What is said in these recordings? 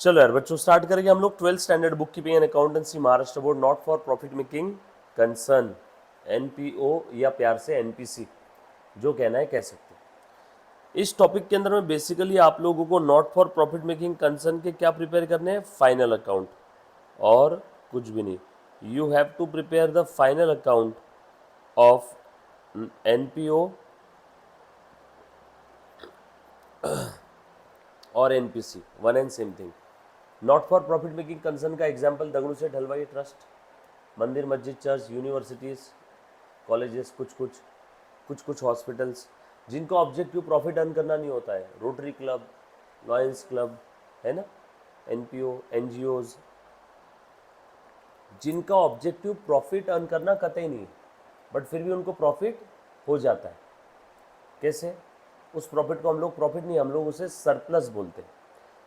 चलो यार बच्चों, स्टार्ट करेंगे हम लोग 12th standard book keeping and accountancy Maharashtra board not for profit making concern, NPO या प्यार से एनपीसी, जो कहना है कह सकते हैं। इस टॉपिक के अंदर में बेसिकली आप लोगों को not for profit making concern के क्या प्रिपेयर करने हैं, फाइनल अकाउंट, और कुछ भी नहीं। You have to prepare the final account of NPO और NPC, one and same thing. Not for profit making concern का एग्जाम्पल दगड़ू सेठ हलवाई ट्रस्ट, मंदिर मस्जिद चर्च यूनिवर्सिटीज़ कॉलेजेस, कुछ कुछ हॉस्पिटल्स जिनका ऑब्जेक्टिव प्रॉफिट अर्न करना नहीं होता है, रोटरी क्लब, लॉयंस क्लब, है ना, एनपीओ, एनजीओज, जिनका ऑब्जेक्टिव प्रॉफिट अर्न करना कतई नहीं, बट फिर भी उनको प्रॉफिट हो जाता है। कैसे? उस प्रॉफिट को हम लोग प्रॉफिट नहीं, हम लोग उसे सरप्लस बोलते हैं।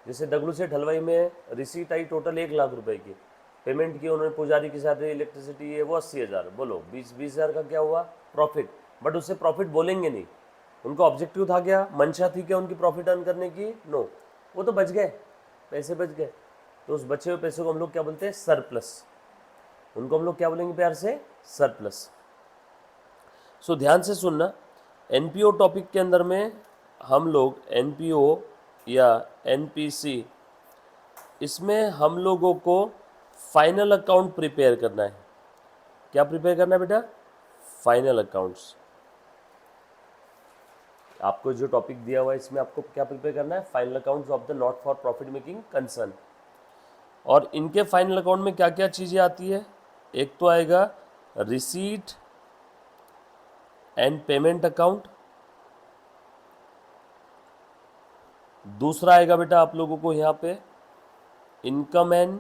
जैसे दगड़ू सेठ हलवाई में रिसीट आई टोटल 1 लाख रुपए की, पेमेंट की उन्होंने पुजारी के साथ इलेक्ट्रिसिटी है वो 80,000, बोलो 20,000 का क्या हुआ प्रॉफिट, बट उससे प्रॉफिट बोलेंगे नहीं। उनका ऑब्जेक्टिव था क्या, मंशा थी क्या उनकी प्रॉफिट अर्न करने की? नो, वो तो बच गए, पैसे बच गए, तो उस बचे हुए पैसे को हम लोग क्या बोलते हैं, सरप्लस। उनको हम लोग क्या बोलेंगे प्यार से, सरप्लस। सो ध्यान से सुनना, एनपीओ टॉपिक के अंदर में हम लोग एनपीओ या एनपीसी, इसमें हम लोगों को फाइनल अकाउंट प्रिपेयर करना है। क्या प्रिपेयर करना है बेटा, फाइनल अकाउंट्स। आपको जो टॉपिक दिया हुआ है इसमें आपको क्या प्रिपेयर करना है, final accounts of the not for profit making concern. और इनके फाइनल अकाउंट में क्या क्या चीज़ें आती है, एक तो आएगा रिसीट एंड पेमेंट अकाउंट, दूसरा आएगा बेटा आप लोगों को यहाँ पे इनकम एंड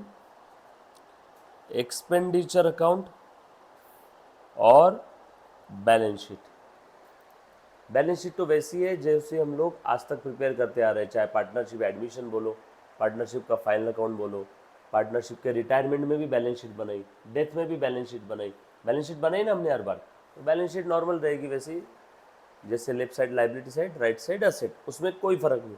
एक्सपेंडिचर अकाउंट और बैलेंस शीट। बैलेंस शीट तो वैसी है जैसे हम लोग आज तक प्रिपेयर करते आ रहे हैं, चाहे पार्टनरशिप एडमिशन बोलो, पार्टनरशिप का फाइनल अकाउंट बोलो, पार्टनरशिप के रिटायरमेंट में भी बैलेंस शीट बनाई, डेथ में भी बैलेंस शीट बनाई। बैलेंस शीट बनाई ना हमने हर बार, तो बैलेंस शीट नॉर्मल रहेगी वैसे ही, जैसे left side liability side, right side asset, उसमें कोई फर्क नहीं।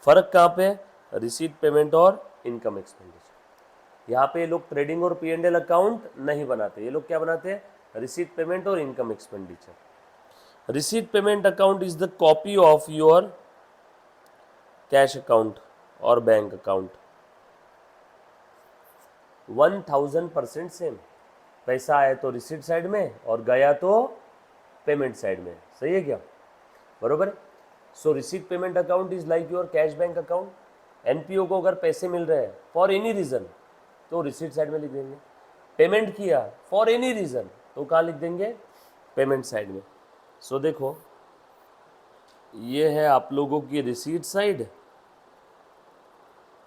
फर्क कहाँ पे है, रिसीट पेमेंट और इनकम एक्सपेंडिचर। यहाँ पे ये लोग ट्रेडिंग और P&L अकाउंट नहीं बनाते, ये लोग क्या बनाते हैं, रिसीट पेमेंट और income expenditure. Receipt payment account is the copy of your cash account और बैंक अकाउंट, 1000% सेम। पैसा आया तो रिसीट साइड में और गया तो पेमेंट साइड में, सही है क्या, बरोबर है। So receipt payment account is like your cash bank account. NPO को अगर पैसे मिल रहे हैं फॉर एनी रीजन तो रिसीट साइड में लिख देंगे, पेमेंट किया फॉर एनी रीजन तो कहाँ लिख देंगे, पेमेंट साइड में। सो देखो, ये है आप लोगों की रिसीट साइड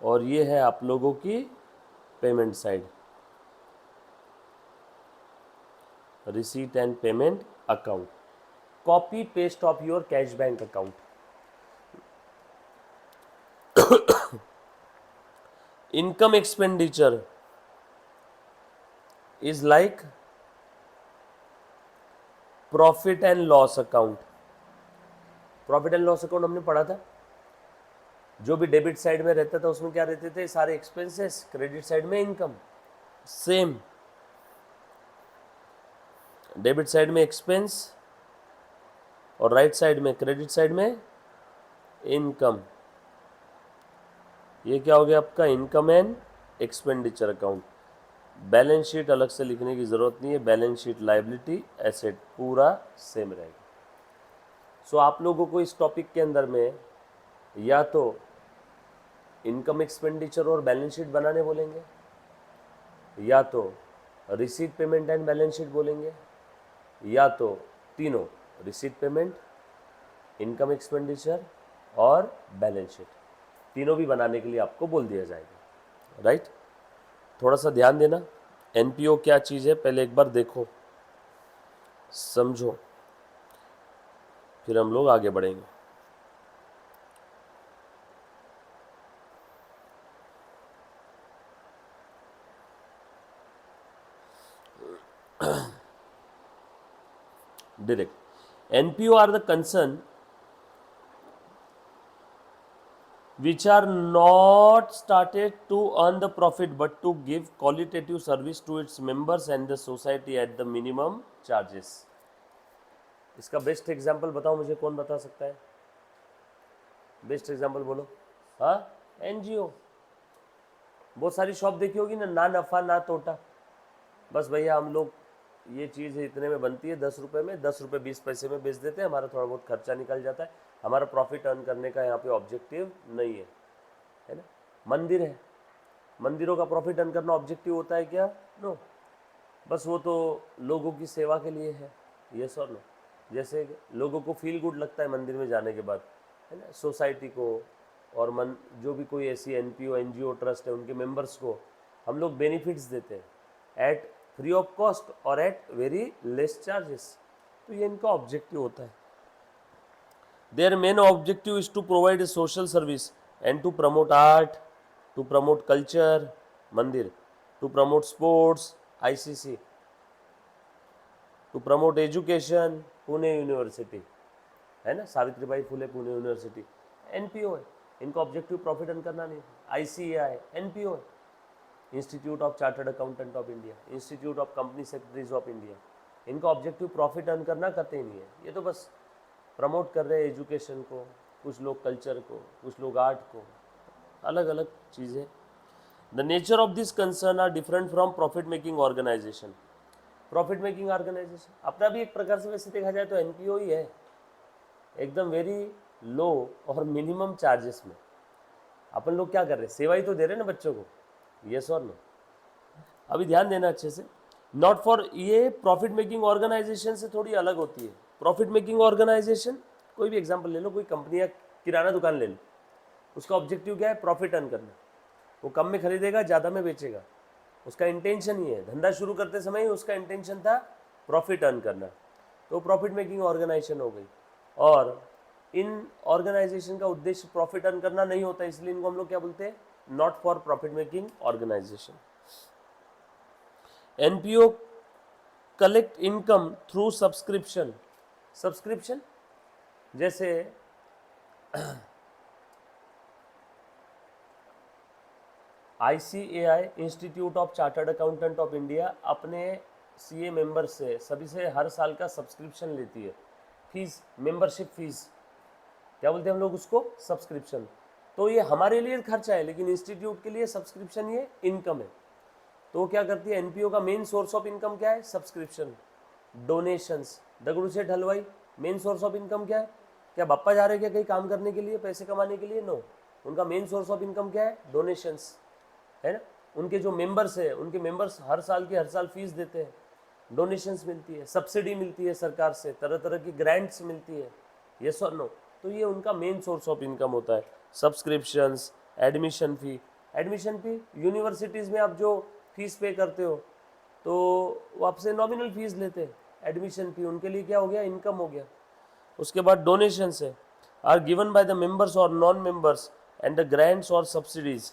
और ये है आप लोगों की payment side, receipt and payment account, copy paste of your cash bank account. Income expenditure is like profit and loss account. Profit and loss account हमने पढ़ा था, जो भी डेबिट साइड में रहता था उसमें क्या रहते थे, सारे एक्सपेंसेस, क्रेडिट साइड में इनकम। सेम, डेबिट साइड में एक्सपेंस और राइट साइड में, क्रेडिट साइड में इनकम। ये क्या हो गया आपका, income and expenditure account. Balance sheet अलग से लिखने की ज़रूरत नहीं है, बैलेंस शीट लायबिलिटी एसेट पूरा सेम रहेगा। सो आप लोगों को इस टॉपिक के अंदर में या तो इनकम एक्सपेंडिचर और बैलेंस शीट बनाने बोलेंगे, या तो receipt payment and balance sheet बोलेंगे, या तो तीनों, रिसीट पेमेंट, इनकम एक्सपेंडिचर और बैलेंस शीट, तीनों भी बनाने के लिए आपको बोल दिया जाएगा, राइट। थोड़ा सा ध्यान देना, एनपीओ क्या चीज़ है पहले एक बार देखो, समझो, फिर हम लोग आगे बढ़ेंगे। Direct, NPO are the concern which are not started to earn the profit but to give qualitative service to its members and the society at the minimum charges. इसका बेस्ट एग्जांपल बताओ मुझे, कौन बता सकता है? बेस्ट एग्जांपल बोलो। हाँ, NGO. बहुत सारी शॉप देखी होगी ना, ना नफ़ा ना तोटा, बस भैया हम लोग ये चीज़ इतने में बनती है 10 रुपये में, 10 रुपये 20 पैसे में बेच देते हैं, हमारा थोड़ा बहुत खर्चा निकल जाता है, हमारा प्रॉफिट अर्न करने का यहाँ पे ऑब्जेक्टिव नहीं है ना। मंदिर है, मंदिरों का प्रॉफिट अर्न करना ऑब्जेक्टिव होता है क्या? नो, बस वो तो लोगों की सेवा के लिए है, यस और नो। जैसे लोगों को फील गुड लगता है मंदिर में जाने के बाद, है ना, सोसाइटी को और जो भी कोई ऐसी एनपीओ एनजीओ ट्रस्ट है उनके मेंबर्स को हम लोग बेनिफिट्स देते हैं एट फ्री ऑफ कॉस्ट और एट वेरी लेस चार्जेस। तो ये इनका ऑब्जेक्टिव होता है। Their main objective is to provide a social service and to promote art, to promote culture, मंदिर, to promote sports, ICC, to promote education, Pune university, है ना, Savitribai Phule Pune university, NPO है, इनका ऑब्जेक्टिव प्रॉफिट अर्न करना नहीं। आईसीएआई एनपीओ है, institute of chartered accountant of India, institute of company secretaries of India, इनका objective profit earn करना कतई नहीं है, ये तो बस प्रमोट कर रहे हैं एजुकेशन को, कुछ लोग कल्चर को, कुछ लोग आर्ट को, अलग अलग चीज़ें। The nature of this concern are different from profit making organisation. Profit making organisation अपना भी एक प्रकार से वैसे देखा जाए तो एनपीओ ही है, एकदम वेरी लो और मिनिमम चार्जेस में। अपन लोग क्या कर रहे हैं, सेवा ही तो दे रहे हैं ना बच्चों को, यस और नो। अभी ध्यान देना अच्छे से, नॉट फॉर, ये प्रॉफिट मेकिंग ऑर्गेनाइजेशन से थोड़ी अलग होती है। प्रॉफिट मेकिंग ऑर्गेनाइजेशन, कोई भी एग्जांपल ले लो, कोई कंपनी या किराना दुकान ले लो, उसका ऑब्जेक्टिव क्या है? प्रॉफिट अर्न करना। वो कम में खरीदेगा, ज़्यादा में बेचेगा, उसका इंटेंशन ही है, धंधा शुरू करते समय ही उसका इंटेंशन था प्रॉफिट अर्न करना, तो प्रॉफिट मेकिंग ऑर्गेनाइजेशन हो गई। और इन ऑर्गेनाइजेशन का उद्देश्य प्रॉफिट अर्न करना नहीं होता, इसलिए इनको हम लोग क्या बोलते हैं? Not for profit making organisation. NPO collect income through subscription. Subscription जैसे ICAI, institute of chartered accountant of India, अपने सीए मेंबर से सभी से हर साल का सब्सक्रिप्शन लेती है, फीस, मेंबरशिप फीस, क्या बोलते हैं हम लोग उसको? सब्सक्रिप्शन। तो ये हमारे लिए खर्चा है, लेकिन इंस्टीट्यूट के लिए सब्सक्रिप्शन ये इनकम है। तो क्या करती है एनपीओ का मेन सोर्स ऑफ इनकम क्या है? Subscription, donations. दगड़ू सेठ हलवाई मेन सोर्स ऑफ इनकम क्या है? क्या बाप्पा जा रहे हैं क्या कहीं काम करने के लिए, पैसे कमाने के लिए? नो, उनका मेन सोर्स ऑफ इनकम क्या है? डोनेशंस, है ना। उनके जो मेंबर्स है, उनके मेंबर्स हर साल फीस देते हैं, डोनेशंस मिलती है, सब्सिडी मिलती है सरकार से, तरह तरह की ग्रांट्स मिलती है, यस और नो। तो ये उनका मेन सोर्स ऑफ इनकम होता है। सब्सक्रिप्शंस, एडमिशन फ़ी, एडमिशन फ़ी यूनिवर्सिटीज़ में आप जो फीस पे करते हो तो वो आपसे नॉमिनल फीस लेते हैं, एडमिशन फ़ी उनके लिए क्या हो गया? इनकम हो गया। उसके बाद डोनेशंस है, are given by the members और non members and the grants और सब्सिडीज।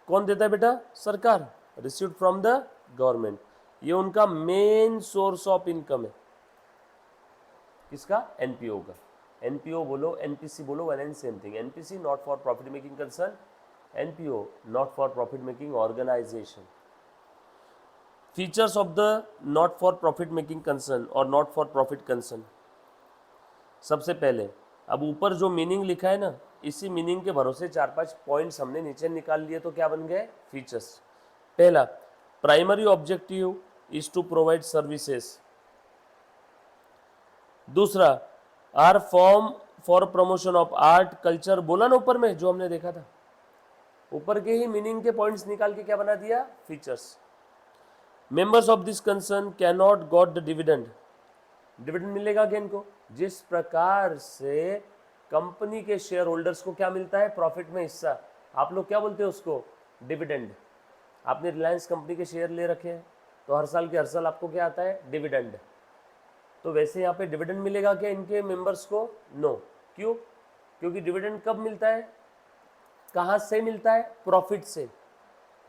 कौन देता है बेटा? सरकार, रिसीव्ड फ्रॉम द गवर्नमेंट। ये उनका मेन सोर्स ऑफ इनकम है, किसका? एनपीओ का। एनपीओ बोलो, एनपीसी बोलो, one and same thing. NPC not for profit making concern, NPO not for profit making organisation. Features of the not for profit making concern और not for profit concern. सबसे पहले, अब ऊपर जो meaning लिखा है ना, इसी मीनिंग के भरोसे 4-5 पॉइंट्स हमने नीचे निकाल लिए, तो क्या बन गए? फीचर्स। पहला, primary objective is to provide services. दूसरा, are form for promotion of art culture, बोला ना ऊपर में जो हमने देखा था, ऊपर के ही मीनिंग के पॉइंट्स निकाल के क्या बना दिया? Features. Members of this concern can not got the dividend. Dividend मिलेगा क्या इनको? जिस प्रकार से कंपनी के शेयर होल्डर्स को क्या मिलता है? प्रॉफिट में हिस्सा। आप लोग क्या बोलते हो उसको? डिविडेंड। आपने रिलायंस कंपनी के शेयर ले रखे हैं तो हर साल के हर साल आपको क्या आता है? डिविडेंड। तो वैसे यहाँ पे डिविडेंड मिलेगा क्या इनके मेंबर्स को? नो। क्यों? क्योंकि डिविडेंड कब मिलता है, कहाँ से मिलता है? प्रॉफिट से।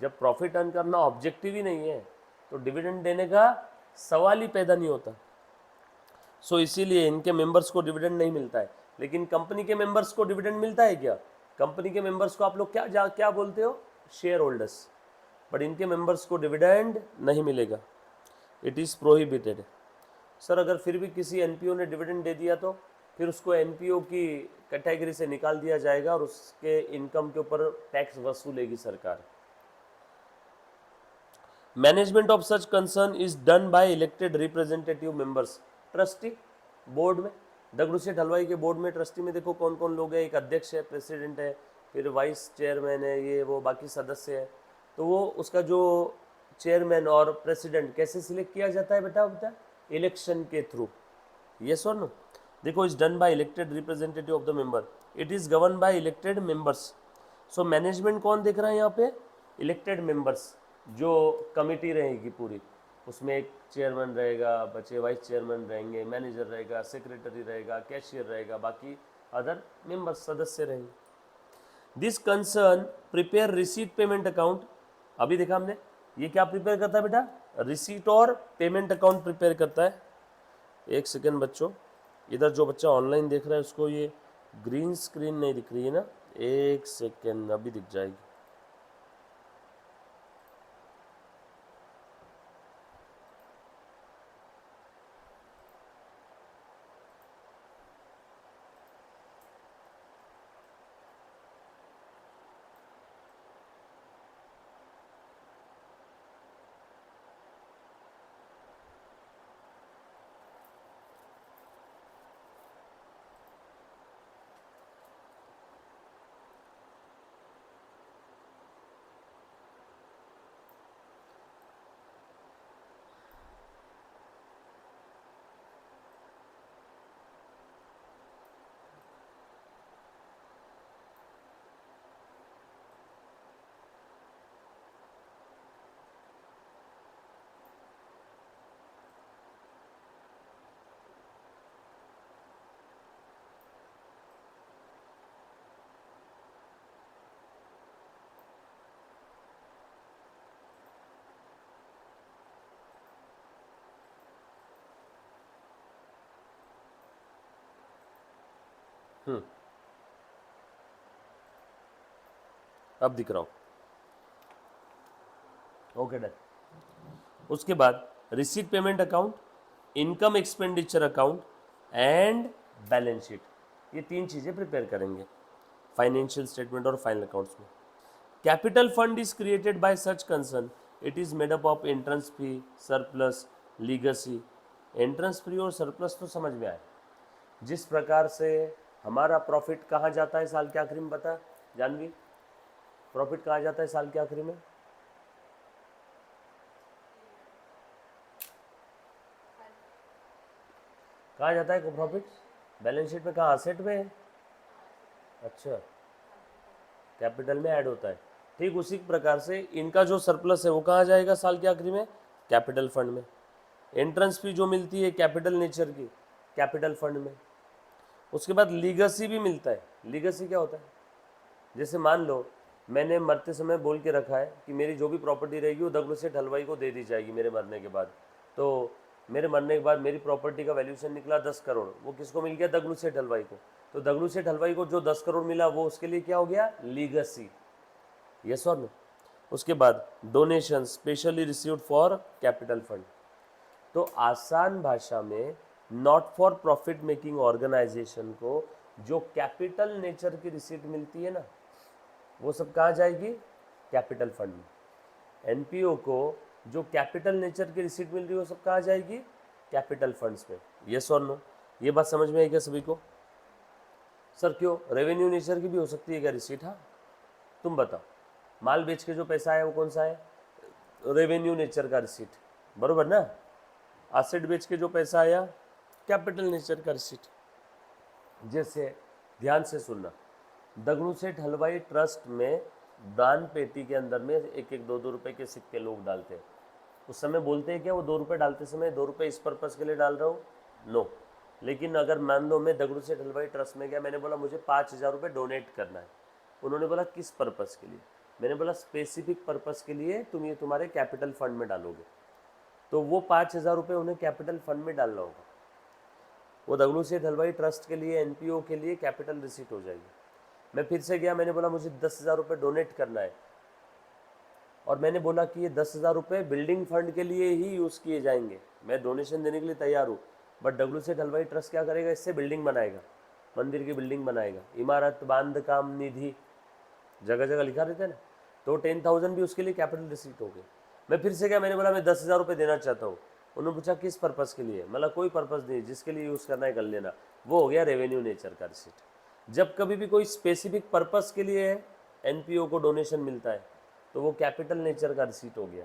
जब प्रॉफिट अर्न करना ऑब्जेक्टिव ही नहीं है तो डिविडेंड देने का सवाल ही पैदा नहीं होता। सो इसीलिए इनके मेंबर्स को डिविडेंड नहीं मिलता है। लेकिन कंपनी के मेंबर्स को डिविडेंड मिलता है क्या? कंपनी के मेंबर्स को आप लोग क्या बोलते हो? Share holders. बट इनके मेंबर्स को डिविडेंड नहीं मिलेगा, इट इज़ प्रोहिबिटेड। सर अगर फिर भी किसी एनपीओ ने डिविडेंड दे दिया तो फिर उसको एनपीओ की कैटेगरी से निकाल दिया जाएगा और उसके इनकम के ऊपर टैक्स वसूलेगी सरकार। Management of such concern is done by elected representative members. Trustee board में, दगड़ू सेठ हलवाई के बोर्ड में ट्रस्टी में देखो कौन कौन लोग हैं। एक अध्यक्ष है, प्रेसिडेंट है, फिर वाइस चेयरमैन है, ये वो बाकी सदस्य है। तो वो उसका जो चेयरमैन और प्रेसिडेंट कैसे सिलेक्ट किया जाता है बेटा? इलेक्शन के थ्रू। यस और नो? देखो, is done by elected representative of the member, it is govern by elected members. So management कौन देख रहा है यहाँ पे? Elected members. जो कमिटी रहेगी पूरी, उसमें एक चेयरमैन रहेगा, बचे वाइस चेयरमैन रहेंगे, मैनेजर रहेगा, सेक्रेटरी रहेगा, कैशियर रहेगा, बाकी अदर मेंबर्स सदस्य रहेंगे। This concern prepare receipt payment account. अभी देखा हमने, ये क्या प्रिपेयर करता है बेटा? रिसीट और पेमेंट अकाउंट प्रिपेयर करता है। एक सेकेंड बच्चों, इधर जो बच्चा ऑनलाइन देख रहा है उसको ये ग्रीन स्क्रीन नहीं दिख रही है ना? एक सेकेंड, अभी दिख जाएगी। अब दिख रहा हूँ। Okay done. उसके बाद receipt payment account, income expenditure account and balance sheet, ये तीन चीज़ें प्रिपेयर करेंगे फाइनेंशियल स्टेटमेंट और फाइनल अकाउंट्स में। Capital fund is created by such concern, it is made up of entrance fee, surplus, legacy. Entrance fee और surplus तो समझ में आया। जिस प्रकार से हमारा प्रॉफिट कहाँ जाता है साल के आखिरी में, बता जानवी? प्रॉफिट कहाँ जाता है साल के आखिरी में? कहाँ जाता है प्रॉफिट? बैलेंस शीट में कहाँ? असेट में है। अच्छा, कैपिटल में ऐड होता है। ठीक उसी प्रकार से इनका जो सरप्लस है वो कहाँ जाएगा साल के आखिरी में? कैपिटल फंड में। एंट्रेंस फी जो मिलती है कैपिटल नेचर की, कैपिटल फंड में। उसके बाद लीगसी भी मिलता है। लीगसी क्या होता है? जैसे मान लो मैंने मरते समय बोल के रखा है कि मेरी जो भी प्रॉपर्टी रहेगी वो दगड़ू सेठ हलवाई को दे दी जाएगी मेरे मरने के बाद। तो मेरे मरने के बाद मेरी प्रॉपर्टी का वैल्यूशन निकला 10 करोड़, वो किसको मिल गया? दगड़ू सेठ हलवाई को। तो दगड़ू सेठ हलवाई को जो 10 करोड़ मिला वो उसके लिए क्या हो गया? लीगसी। यस और नो? उसके बाद donation specially received for capital fund. तो आसान भाषा में not for profit making organisation को जो कैपिटल नेचर की रिसीट मिलती है ना, वो सब कहाँ जाएगी? कैपिटल फंड में। एनपीओ को जो कैपिटल नेचर की रिसीट मिल रही है वो सब कहाँ जाएगी? कैपिटल फंड्स में। यस और नो? ये बात समझ में आई क्या सभी को? सर क्यों, रेवेन्यू नेचर की भी हो सकती है क्या रिसीट? हाँ, तुम बताओ। माल बेच के जो पैसा आया वो कौन सा है? रेवेन्यू नेचर का रिसीट, बरोबर ना? एसेट बेच के जो पैसा आया, कैपिटल नेचर का रिसीट। जैसे ध्यान से सुनना, दगड़ू सेठ हलवाई ट्रस्ट में दान पेटी के अंदर में एक एक 2-2 रुपए के सिक्के लोग डालते हैं। उस समय बोलते हैं क्या वो 2 रुपए डालते समय 2 रुपए इस पर्पज़ के लिए डाल रहा हूँ? नो। लेकिन अगर मान लो मैं दगड़ू सेठ हलवाई ट्रस्ट में गया, मैंने बोला मुझे 5,000 रुपये डोनेट करना है। उन्होंने बोला किस पर्पज़ के लिए? मैंने बोला स्पेसिफिक पर्पज़ के लिए, तुम ये तुम्हारे कैपिटल फंड में डालोगे। तो वो 5,000 रुपये उन्हें कैपिटल फंड में डालना होगा। वो दगड़ू सेठ हलवाई ट्रस्ट के लिए, एनपीओ के लिए कैपिटल रिसीट हो जाएगी। मैं फिर से गया, मैंने बोला मुझे 10,000 रुपये डोनेट करना है, और मैंने बोला कि ये 10,000 रुपये बिल्डिंग फंड के लिए ही यूज़ किए जाएंगे, मैं डोनेशन देने के लिए तैयार हूँ, बट डब्ल्यू सेठ हलवाई ट्रस्ट क्या करेगा, इससे बिल्डिंग बनाएगा, मंदिर की बिल्डिंग बनाएगा, इमारत बांध काम निधि जगह जगह लिखा रहता है ना, तो 10,000 भी उसके लिए कैपिटल रिसीट हो गई। मैं फिर से क्या, मैंने बोला मैं 10,000 रुपये देना चाहता हूँ। उन्होंने पूछा किस पर्पज़ के लिए, मतलब कोई पर्पज़ नहीं, जिसके लिए यूज़ करना है कर लेना। वो हो गया रेवेन्यू नेचर का रिसीट। जब कभी भी कोई स्पेसिफिक पर्पज़ के लिए एनपीओ को डोनेशन मिलता है तो वो कैपिटल नेचर का रिसीट हो गया,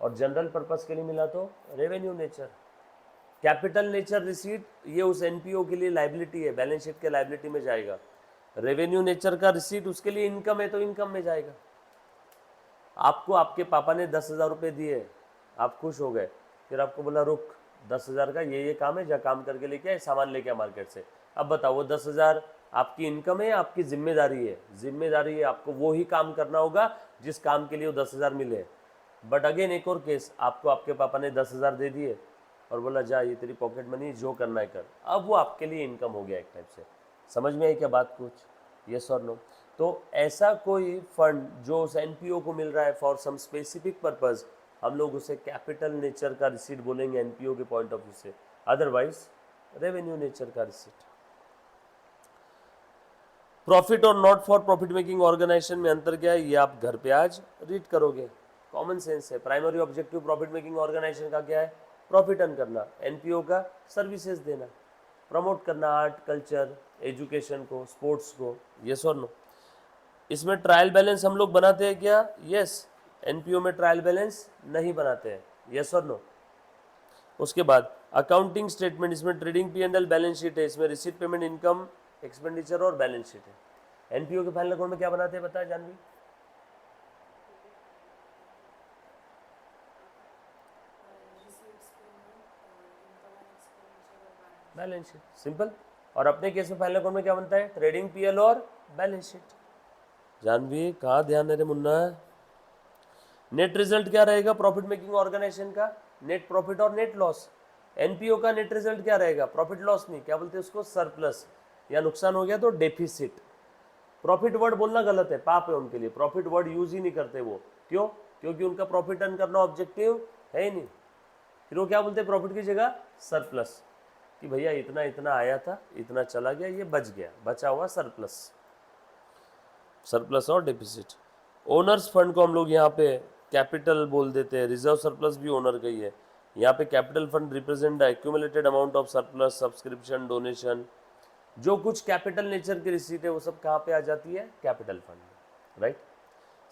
और जनरल पर्पज़ के लिए मिला तो revenue nature. Capital nature receipt ये उस एनपीओ के लिए लाइबिलिटी है, बैलेंस शीट के लाइबिलिटी में जाएगा। रेवेन्यू नेचर का रिसीट उसके लिए इनकम है तो इनकम में जाएगा। आपको आपके पापा ने 10,000 रुपये दिए, आप खुश हो गए, फिर आपको बोला रुक 10,000 का ये काम है, जा काम करके लेके आए, सामान लेके आ मार्केट से। अब बताओ वो 10,000 आपकी इनकम है, आपकी जिम्मेदारी है? जिम्मेदारी है, आपको वो ही काम करना होगा जिस काम के लिए वो 10,000 मिले। बट अगेन एक और केस, आपको आपके पापा ने 10,000 दे दिए और बोला जा ये तेरी पॉकेट मनी, जो करना है कर। अब वो आपके लिए इनकम हो गया एक टाइप से। समझ में आई क्या बात कुछ? यस और नो? तो ऐसा कोई फंड जो उस एनपीओ को मिल रहा है फॉर सम स्पेसिफिक पर्पस, हम लोग उसे कैपिटल नेचर का रिसीट बोलेंगे एनपीओ के पॉइंट ऑफ व्यू से, अदरवाइज रेवेन्यू नेचर का रिसीट। प्रॉफिट और not for profit making organisation में अंतर क्या है, ये आप घर पे आज रीड करोगे, कॉमन सेंस है। Primary objective profit making organisation का क्या है? प्रॉफिट अर्न करना। एनपीओ का सर्विसेज देना, प्रमोट करना आर्ट कल्चर एजुकेशन को, स्पोर्ट्स को। यस और नो? इसमें ट्रायल बैलेंस हम लोग बनाते हैं क्या? यस। एनपीओ में ट्रायल बैलेंस नहीं बनाते हैं। यस और नो? उसके बाद अकाउंटिंग स्टेटमेंट, इसमें trading P and L balance sheet है, इसमें रिसीट पेमेंट इनकम एक्सपेंडिचर और बैलेंस शीट है। एनपीओ के फाइनल अकाउंट में क्या बनाते हैं बताया जानवी? Balance sheet, simple. और अपने केस में फाइनल अकाउंट में क्या बनता है? ट्रेडिंग पीएल और बैलेंस शीट। जानवी कहाँ ध्यान है रे मुन्ना? नेट रिजल्ट क्या रहेगा प्रॉफिट मेकिंग ऑर्गेनाइजेशन का? नेट प्रॉफिट और नेट लॉस। एनपीओ का नेट रिजल्ट क्या रहेगा? प्रॉफिट लॉस नहीं, क्या बोलते हैं उसको? सरप्लस, या नुकसान हो गया तो डेफिसिट। प्रॉफिट वर्ड बोलना गलत है, पाप है उनके लिए, प्रॉफिट वर्ड यूज ही नहीं करते वो। क्यों? क्योंकि उनका प्रॉफिट अर्न करना ऑब्जेक्टिव है ही नहीं। फिर वो क्या बोलते हैं प्रॉफिट की जगह? सरप्लस, कि भैया इतना इतना आया था, इतना चला गया, ये बच गया, बचा हुआ सरप्लस। सरप्लस और डेफिसिट। ओनर्स फंड को हम लोग यहाँ पे कैपिटल बोल देते हैं, रिजर्व सरप्लस भी ओनर का ही है। यहाँ पे capital fund represent the accumulated amount of surplus, subscription, donation, जो कुछ कैपिटल नेचर की रिसीट है वो सब कहाँ पे आ जाती है? कैपिटल फंड में। राइट?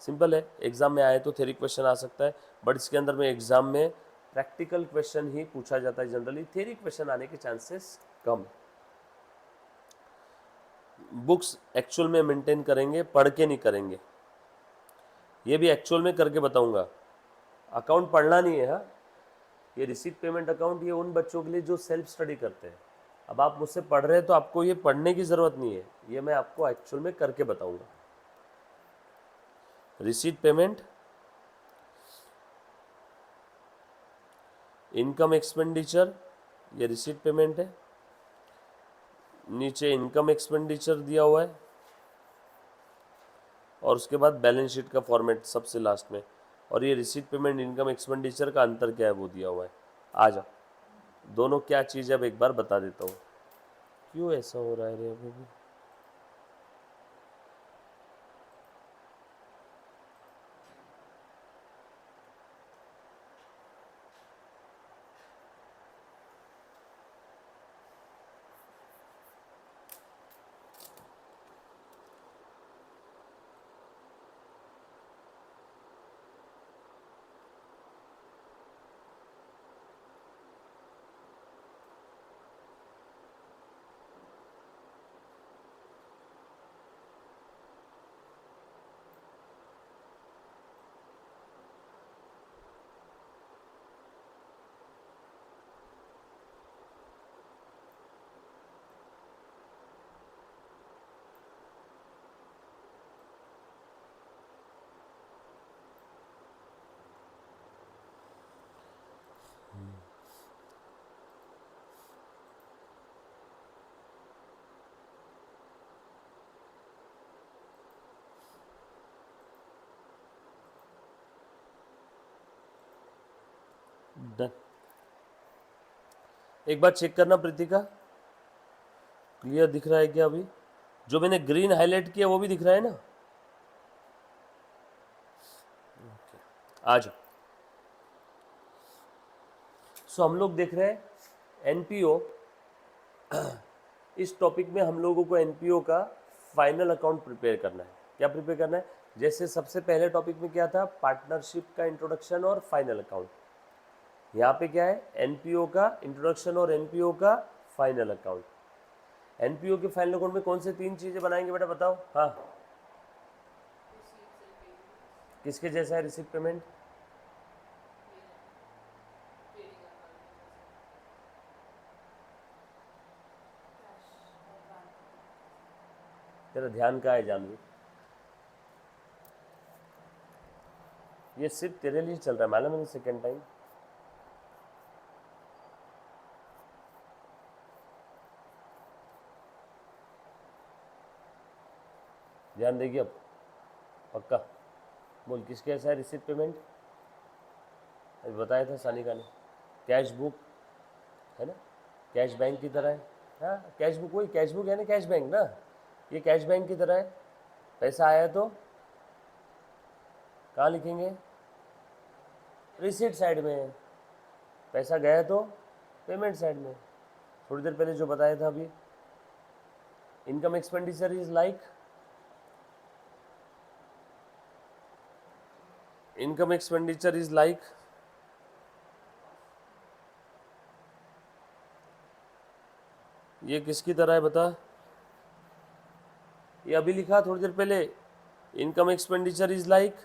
सिंपल है। एग्जाम में आए तो थ्योरी क्वेश्चन आ सकता है, बट इसके अंदर में एग्जाम में प्रैक्टिकल क्वेश्चन ही पूछा जाता है जनरली, थ्योरी क्वेश्चन आने के चांसेस कम। बुक्स एक्चुअल में मेंटेन करेंगे, पढ़ के नहीं करेंगे, ये भी एक्चुअल में करके बताऊंगा। अकाउंट पढ़ना नहीं है। हाँ, ये रिसीट पेमेंट अकाउंट ये उन बच्चों के लिए जो सेल्फ स्टडी करते हैं। अब आप मुझसे पढ़ रहे हैं तो आपको ये पढ़ने की ज़रूरत नहीं है, ये मैं आपको एक्चुअल में करके बताऊंगा। रिसीट पेमेंट, इनकम एक्सपेंडिचर, ये रिसीट पेमेंट है, नीचे इनकम एक्सपेंडिचर दिया हुआ है, और उसके बाद बैलेंस शीट का फॉर्मेट सबसे लास्ट में, और ये रिसीट पेमेंट इनकम एक्सपेंडिचर का अंतर क्या है वो दिया हुआ है। आ जाओ, दोनों क्या चीज़ है अब एक बार बता देता हूँ। क्यों ऐसा हो रहा है रे अभी भी? डन। एक बार चेक करना प्रीतिका, क्लियर दिख रहा है क्या? अभी जो मैंने ग्रीन हाईलाइट किया वो भी दिख रहा है ना? आ जाओ। सो हम लोग देख रहे हैं एनपीओ। इस टॉपिक में हम लोगों को एनपीओ का फाइनल अकाउंट प्रिपेयर करना है। क्या प्रिपेयर करना है? जैसे सबसे पहले टॉपिक में क्या था, पार्टनरशिप का इंट्रोडक्शन और फाइनल अकाउंट। यहाँ पे क्या है, एनपीओ का इंट्रोडक्शन और एनपीओ का फाइनल अकाउंट। एनपीओ के फाइनल अकाउंट में कौन से 3 चीजें बनाएंगे बेटा, बताओ। हाँ, किसके जैसा है रिसीट पेमेंट? तेरा ध्यान कहाँ है जानवी? ये सिर्फ तेरे लिए चल रहा है, मालूम है? सेकेंड टाइम ध्यान देगी अब पक्का। बोल, किसके ऐसा है रिसीट पेमेंट? अभी बताया था सानिका ने, कैश बुक है ना, कैश बैंक की तरह है। हाँ, कैश बुक वही कैश बुक है ना, कैश बैंक ना, ये कैश बैंक की तरह है। पैसा आया तो कहाँ लिखेंगे? रिसीट साइड में। पैसा गया तो पेमेंट साइड में। थोड़ी देर पहले जो बताया था अभी, income expenditure is like, income expenditure is like, ये किसकी तरह है बता? ये अभी लिखा थोड़ी देर पहले, income expenditure is like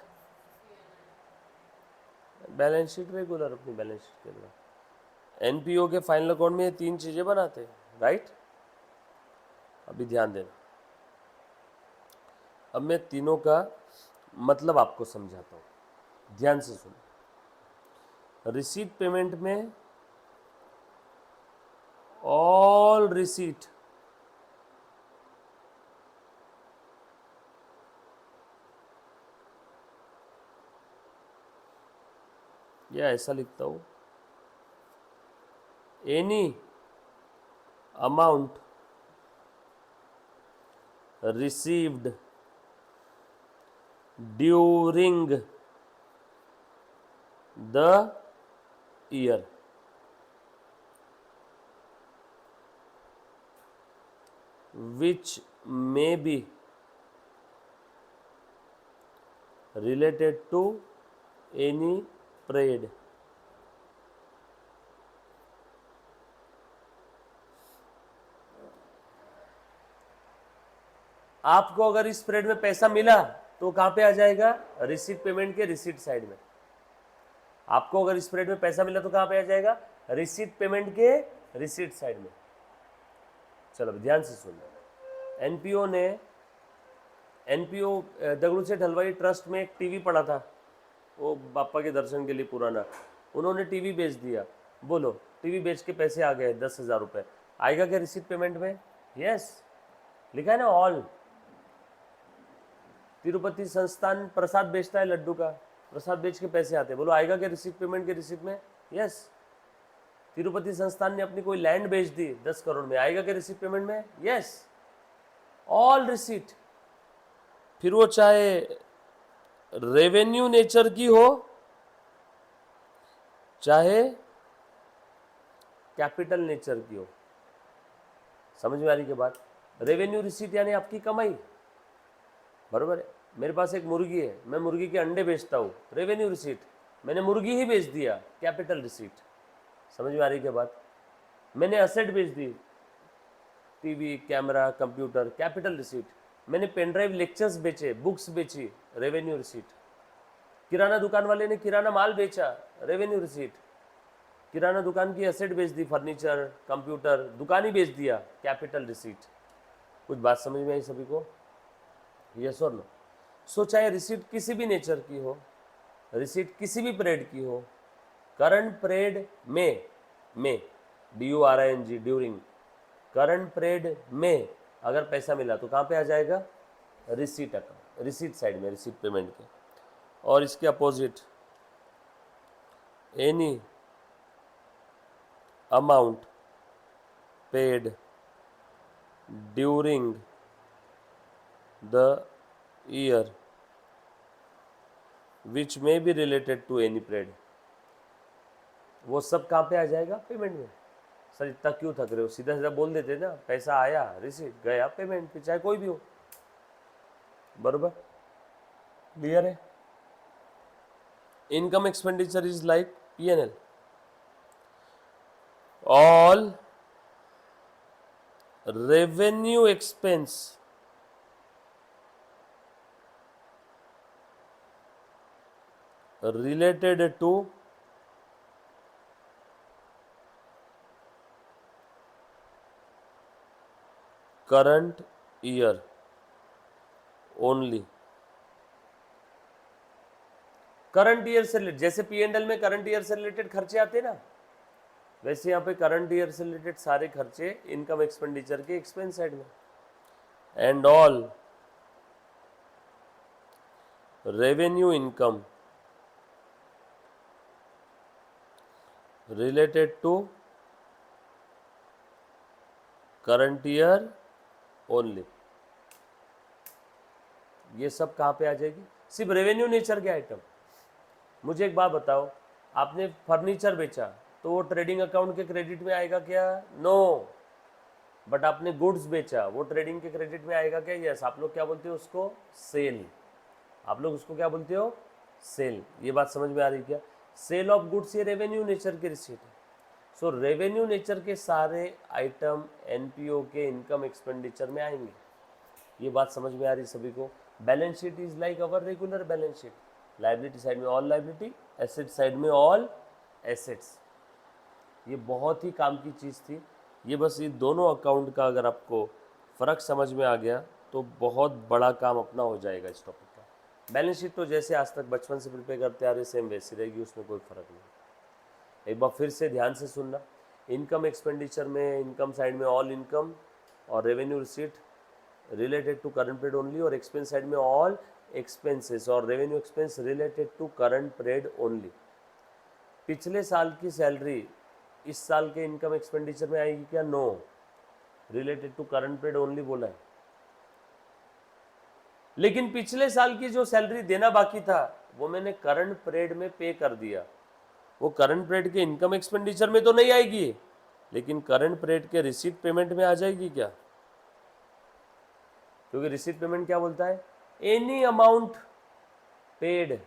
balance sheet regular, अपनी बैलेंस शीट के अंदर। एनपीओ के फाइनल अकाउंट में ये 3 चीजें बनाते हैं, राइट? अभी ध्यान देना, अब मैं तीनों का मतलब आपको समझाता हूँ, ध्यान से सुनो। रिसीट पेमेंट में ऑल रिसीट या ऐसा लिखता हूँ, any amount received during the year which may be related to any trade आपको अगर इस पीरियड में पैसा मिला तो कहां पे आ जाएगा? रिसीट पेमेंट के रिसीट साइड में। आपको अगर इस पीरियड में पैसा मिला तो कहां पे आ जाएगा? रिसीट पेमेंट के रिसीट साइड में। चलो ध्यान से सुनो। एनपीओ ने, एनपीओ दगड़ू सेठ हलवाई ट्रस्ट में एक टीवी पड़ा था, वो बापा के दर्शन के लिए पुराना, उन्होंने टीवी बेच दिया। बोलो, टीवी बेच के पैसे आ गए 10,000 रुपये, आएगा क्या रिसीट पेमेंट में? यस, लिखा है ना ऑल। तिरुपति संस्थान प्रसाद बेचता है लड्डू का, प्रसाद बेच के पैसे आते हैं, बोलो आएगा क्या रिसीट पेमेंट के रिसीट में? यस। तिरुपति संस्थान ने अपनी कोई लैंड बेच दी 10 करोड़ में, आएगा क्या रिसीट पेमेंट में? Yes, all receipt. फिर वो चाहे रेवेन्यू नेचर की हो चाहे कैपिटल नेचर की हो। समझ में आ रही की बात? रेवेन्यू रिसीट यानी आपकी कमाई, बरोबर है। मेरे पास एक मुर्गी है, मैं मुर्गी के अंडे बेचता हूँ, रेवेन्यू रिसीट, मैंने मुर्गी ही बेच दिया, कैपिटल रिसीट। समझ में आ रही क्या बात? मैंने असेट बेच दी, TV, camera, computer, capital receipt. मैंने पेन ड्राइव, लेक्चर्स बेचे, बुक्स बेची, रेवेन्यू रिसीट। किराना दुकान वाले ने किराना माल बेचा, रेवेन्यू रिसीट। किराना दुकान की असेट बेच दी, फर्नीचर, कंप्यूटर, दुकान ही बेच दिया, कैपिटल रिसीट। कुछ बात समझ में आई सभी को? यस और नो? सो चाहे रिसीट किसी भी नेचर की हो, रिसीट किसी भी पीरियड की हो, करंट पीरियड में DURING, ड्यूरिंग, करंट पीरियड में अगर पैसा मिला तो कहाँ पे आ जाएगा? रिसीट अकाउंट, रिसीट साइड में, रिसीट पेमेंट के। और इसके opposite, any amount paid during the year which may be related to any period, वो सब कहाँ पे आ जाएगा? पेमेंट में। सर इतना क्यों थक रहे हो, सीधा सीधा बोल देते ना, पैसा आया रिसीट गया पेमेंट पे, चाहे कोई भी हो। बरोबर, क्लियर है? Income expenditure is like P&L. All revenue expense related to current year only. Current year से रिलेटेड, जैसे P&L में करंट ईयर से रिलेटेड खर्चे आते हैं ना, वैसे यहाँ पे करंट ईयर से रिलेटेड सारे खर्चे इनकम एक्सपेंडिचर के एक्सपेंस साइड में। And all revenue income related to current year only, ये सब कहाँ पे आ जाएगी? सिर्फ रेवेन्यू नेचर के आइटम। मुझे एक बात बताओ, आपने फर्नीचर बेचा तो वो ट्रेडिंग अकाउंट के क्रेडिट में आएगा क्या? नो। बट आपने गुड्स बेचा, वो ट्रेडिंग के क्रेडिट में आएगा क्या? यस। आप लोग क्या बोलते हो उसको? सेल। आप लोग उसको क्या बोलते हो? सेल। ये बात समझ में आ रही क्या? सेल ऑफ गुड्स ये रेवेन्यू नेचर की रिसीट है। सो रेवेन्यू नेचर के सारे आइटम एनपीओ के इनकम एक्सपेंडिचर में आएंगे। ये बात समझ में आ रही सभी को? Balance sheet is like our regular balance sheet. Liability side में ऑल लाइबिलिटी, एसेट साइड में ऑल एसेट्स। ये बहुत ही काम की चीज़ थी। ये बस ये दोनों अकाउंट का अगर आपको फ़र्क समझ में आ गया तो बहुत बड़ा काम अपना हो जाएगा इस टॉपिक का। बैलेंस शीट तो जैसे आज तक बचपन से प्रिपेयर करते आ रहे सेम वैसी रहेगी, उसमें कोई फ़र्क नहीं। एक बार फिर से ध्यान से सुनना, इनकम एक्सपेंडिचर में इनकम साइड में ऑल इनकम और revenue receipt related to current period only, और एक्सपेंस साइड में ऑल एक्सपेंसेस और revenue expense related to current period only. पिछले साल की सैलरी इस साल के इनकम एक्सपेंडिचर में आएगी क्या? No. Related to current period only बोला है। लेकिन पिछले साल की जो सैलरी देना बाकी था वो मैंने करंट पीरियड में पे कर दिया, वो करंट पीरियड के इनकम एक्सपेंडिचर में तो नहीं आएगी, लेकिन करंट पीरियड के रिसीट पेमेंट में आ जाएगी क्या? क्योंकि रिसीट पेमेंट क्या बोलता है? एनी अमाउंट पेड,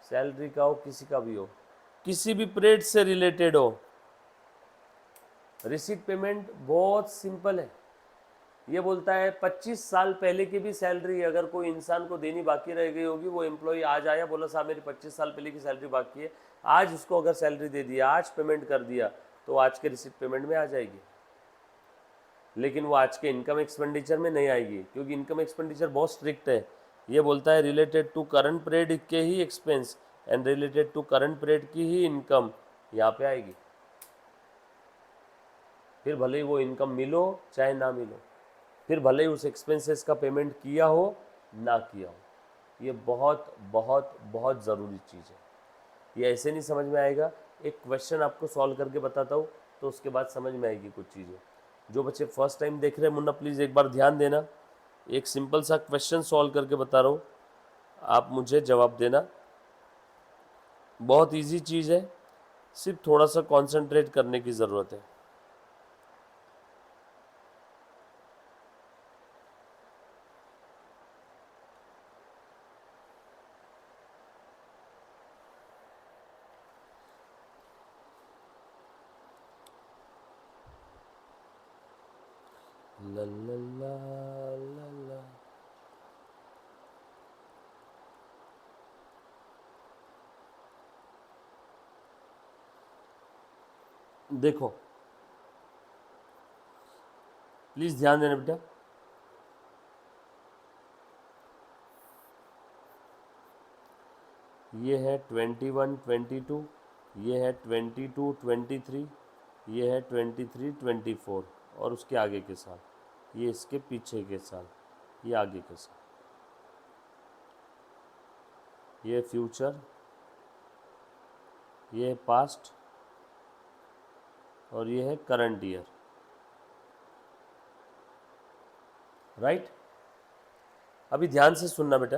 सैलरी का हो किसी का भी हो, किसी भी पीरियड से रिलेटेड हो। रिसीट पेमेंट बहुत सिंपल है। ये बोलता है 25 साल पहले की भी सैलरी अगर कोई इंसान को देनी बाकी रह गई होगी, वो एम्प्लॉय आज आया बोला साहब मेरी 25 साल पहले की सैलरी बाकी है, आज उसको अगर सैलरी दे दिया, आज पेमेंट कर दिया, तो आज के रिसीट पेमेंट में आ जाएगी। लेकिन वो आज के इनकम एक्सपेंडिचर में नहीं आएगी, क्योंकि इनकम एक्सपेंडिचर बहुत स्ट्रिक्ट है। ये बोलता है रिलेटेड टू करंट पीरियड के ही expense and related to current period की ही इनकम यहाँ पे आएगी। फिर भले ही वो इनकम मिलो चाहे ना मिलो, फिर भले ही उस एक्सपेंसेस का पेमेंट किया हो ना किया हो। ये बहुत बहुत बहुत ज़रूरी चीज़ है। ये ऐसे नहीं समझ में आएगा। एक क्वेश्चन आपको सॉल्व करके बताता हूँ तो उसके बाद समझ में आएगी कुछ चीज़ें। जो बच्चे फर्स्ट टाइम देख रहे हैं मुन्ना, प्लीज़ एक बार ध्यान देना। एक सिंपल सा क्वेश्चन सॉल्व करके बता रहा हूँ, आप मुझे जवाब देना। बहुत इजी चीज़ है, सिर्फ थोड़ा सा कॉन्सेंट्रेट करने की ज़रूरत है। ला ला ला ला ला। देखो प्लीज़ ध्यान देना बेटा, ये है 21 22, ये है 22 23, ये है 23 24 और उसके आगे के साल, ये इसके पीछे के साल, ये आगे के साल, ये फ्यूचर, ये पास्ट, और ये है करंट ईयर, राइट। अभी ध्यान से सुनना बेटा।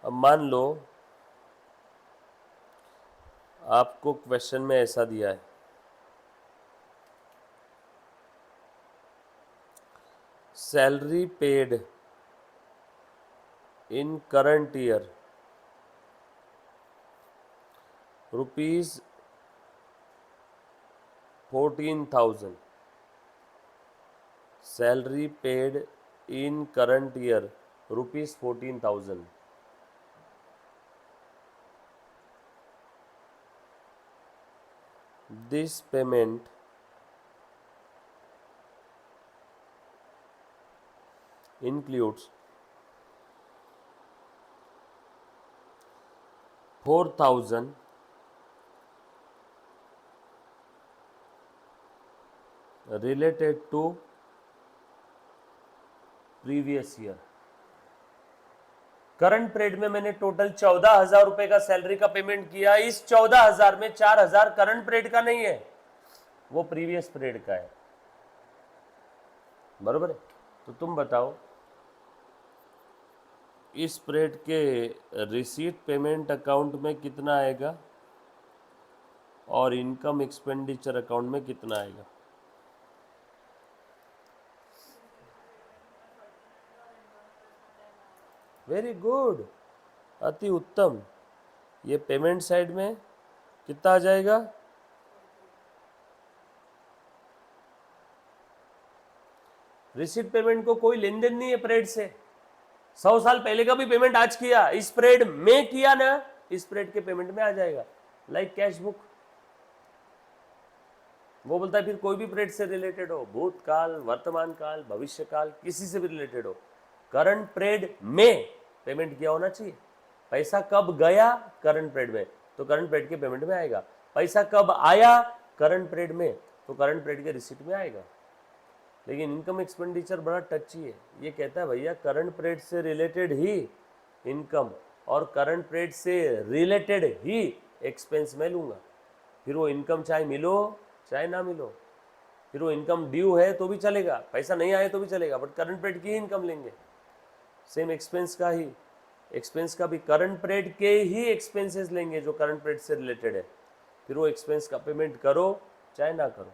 अब मान लो आपको क्वेश्चन में ऐसा दिया है, salary paid in current year ₹14,000, salary paid in current year ₹14,000। This payment includes 4,000 related to previous year। Current period में मैंने टोटल 14,000 रुपए का सैलरी का पेमेंट किया। इस 14,000 में 4,000 करंट पीरियड का नहीं है, वो प्रीवियस पीरियड का है, बरोबर है। तो तुम बताओ इस पीरियड के रिसीट पेमेंट अकाउंट में कितना आएगा और इनकम एक्सपेंडिचर अकाउंट में कितना आएगा। वेरी गुड, अति उत्तम। ये पेमेंट साइड में कितना आ जाएगा, रिसीट पेमेंट को कोई लेन देन नहीं है पीरियड से। 100 साल पहले का भी पेमेंट आज किया, इस पीरियड में किया ना, इस पीरियड के पेमेंट में आ जाएगा। लाइक कैश बुक, वो बोलता है फिर कोई भी पीरियड से रिलेटेड हो, भूतकाल, वर्तमान काल, भविष्य काल, किसी से भी रिलेटेड हो, करंट पीरियड में पेमेंट किया होना चाहिए। पैसा कब गया, करंट पीरियड में, तो करंट पीरियड के पेमेंट में आएगा। पैसा कब आया, करंट पीरियड में, तो करंट पीरियड के रिसीट में आएगा। लेकिन इनकम एक्सपेंडिचर बड़ा टची है, ये कहता है भैया करंट पीरियड से रिलेटेड ही इनकम और करंट पीरियड से रिलेटेड ही एक्सपेंस मैं लूँगा। फिर वो इनकम चाहे मिलो चाहे ना मिलो, फिर वो इनकम ड्यू है तो भी चलेगा, पैसा नहीं आए तो भी चलेगा, बट करंट पीरियड की ही इनकम लेंगे। सेम एक्सपेंस का ही, एक्सपेंस का भी करंट पीरियड के ही एक्सपेंसेस लेंगे जो करंट पीरियड से रिलेटेड है। फिर वो एक्सपेंस का पेमेंट करो चाहे ना करो।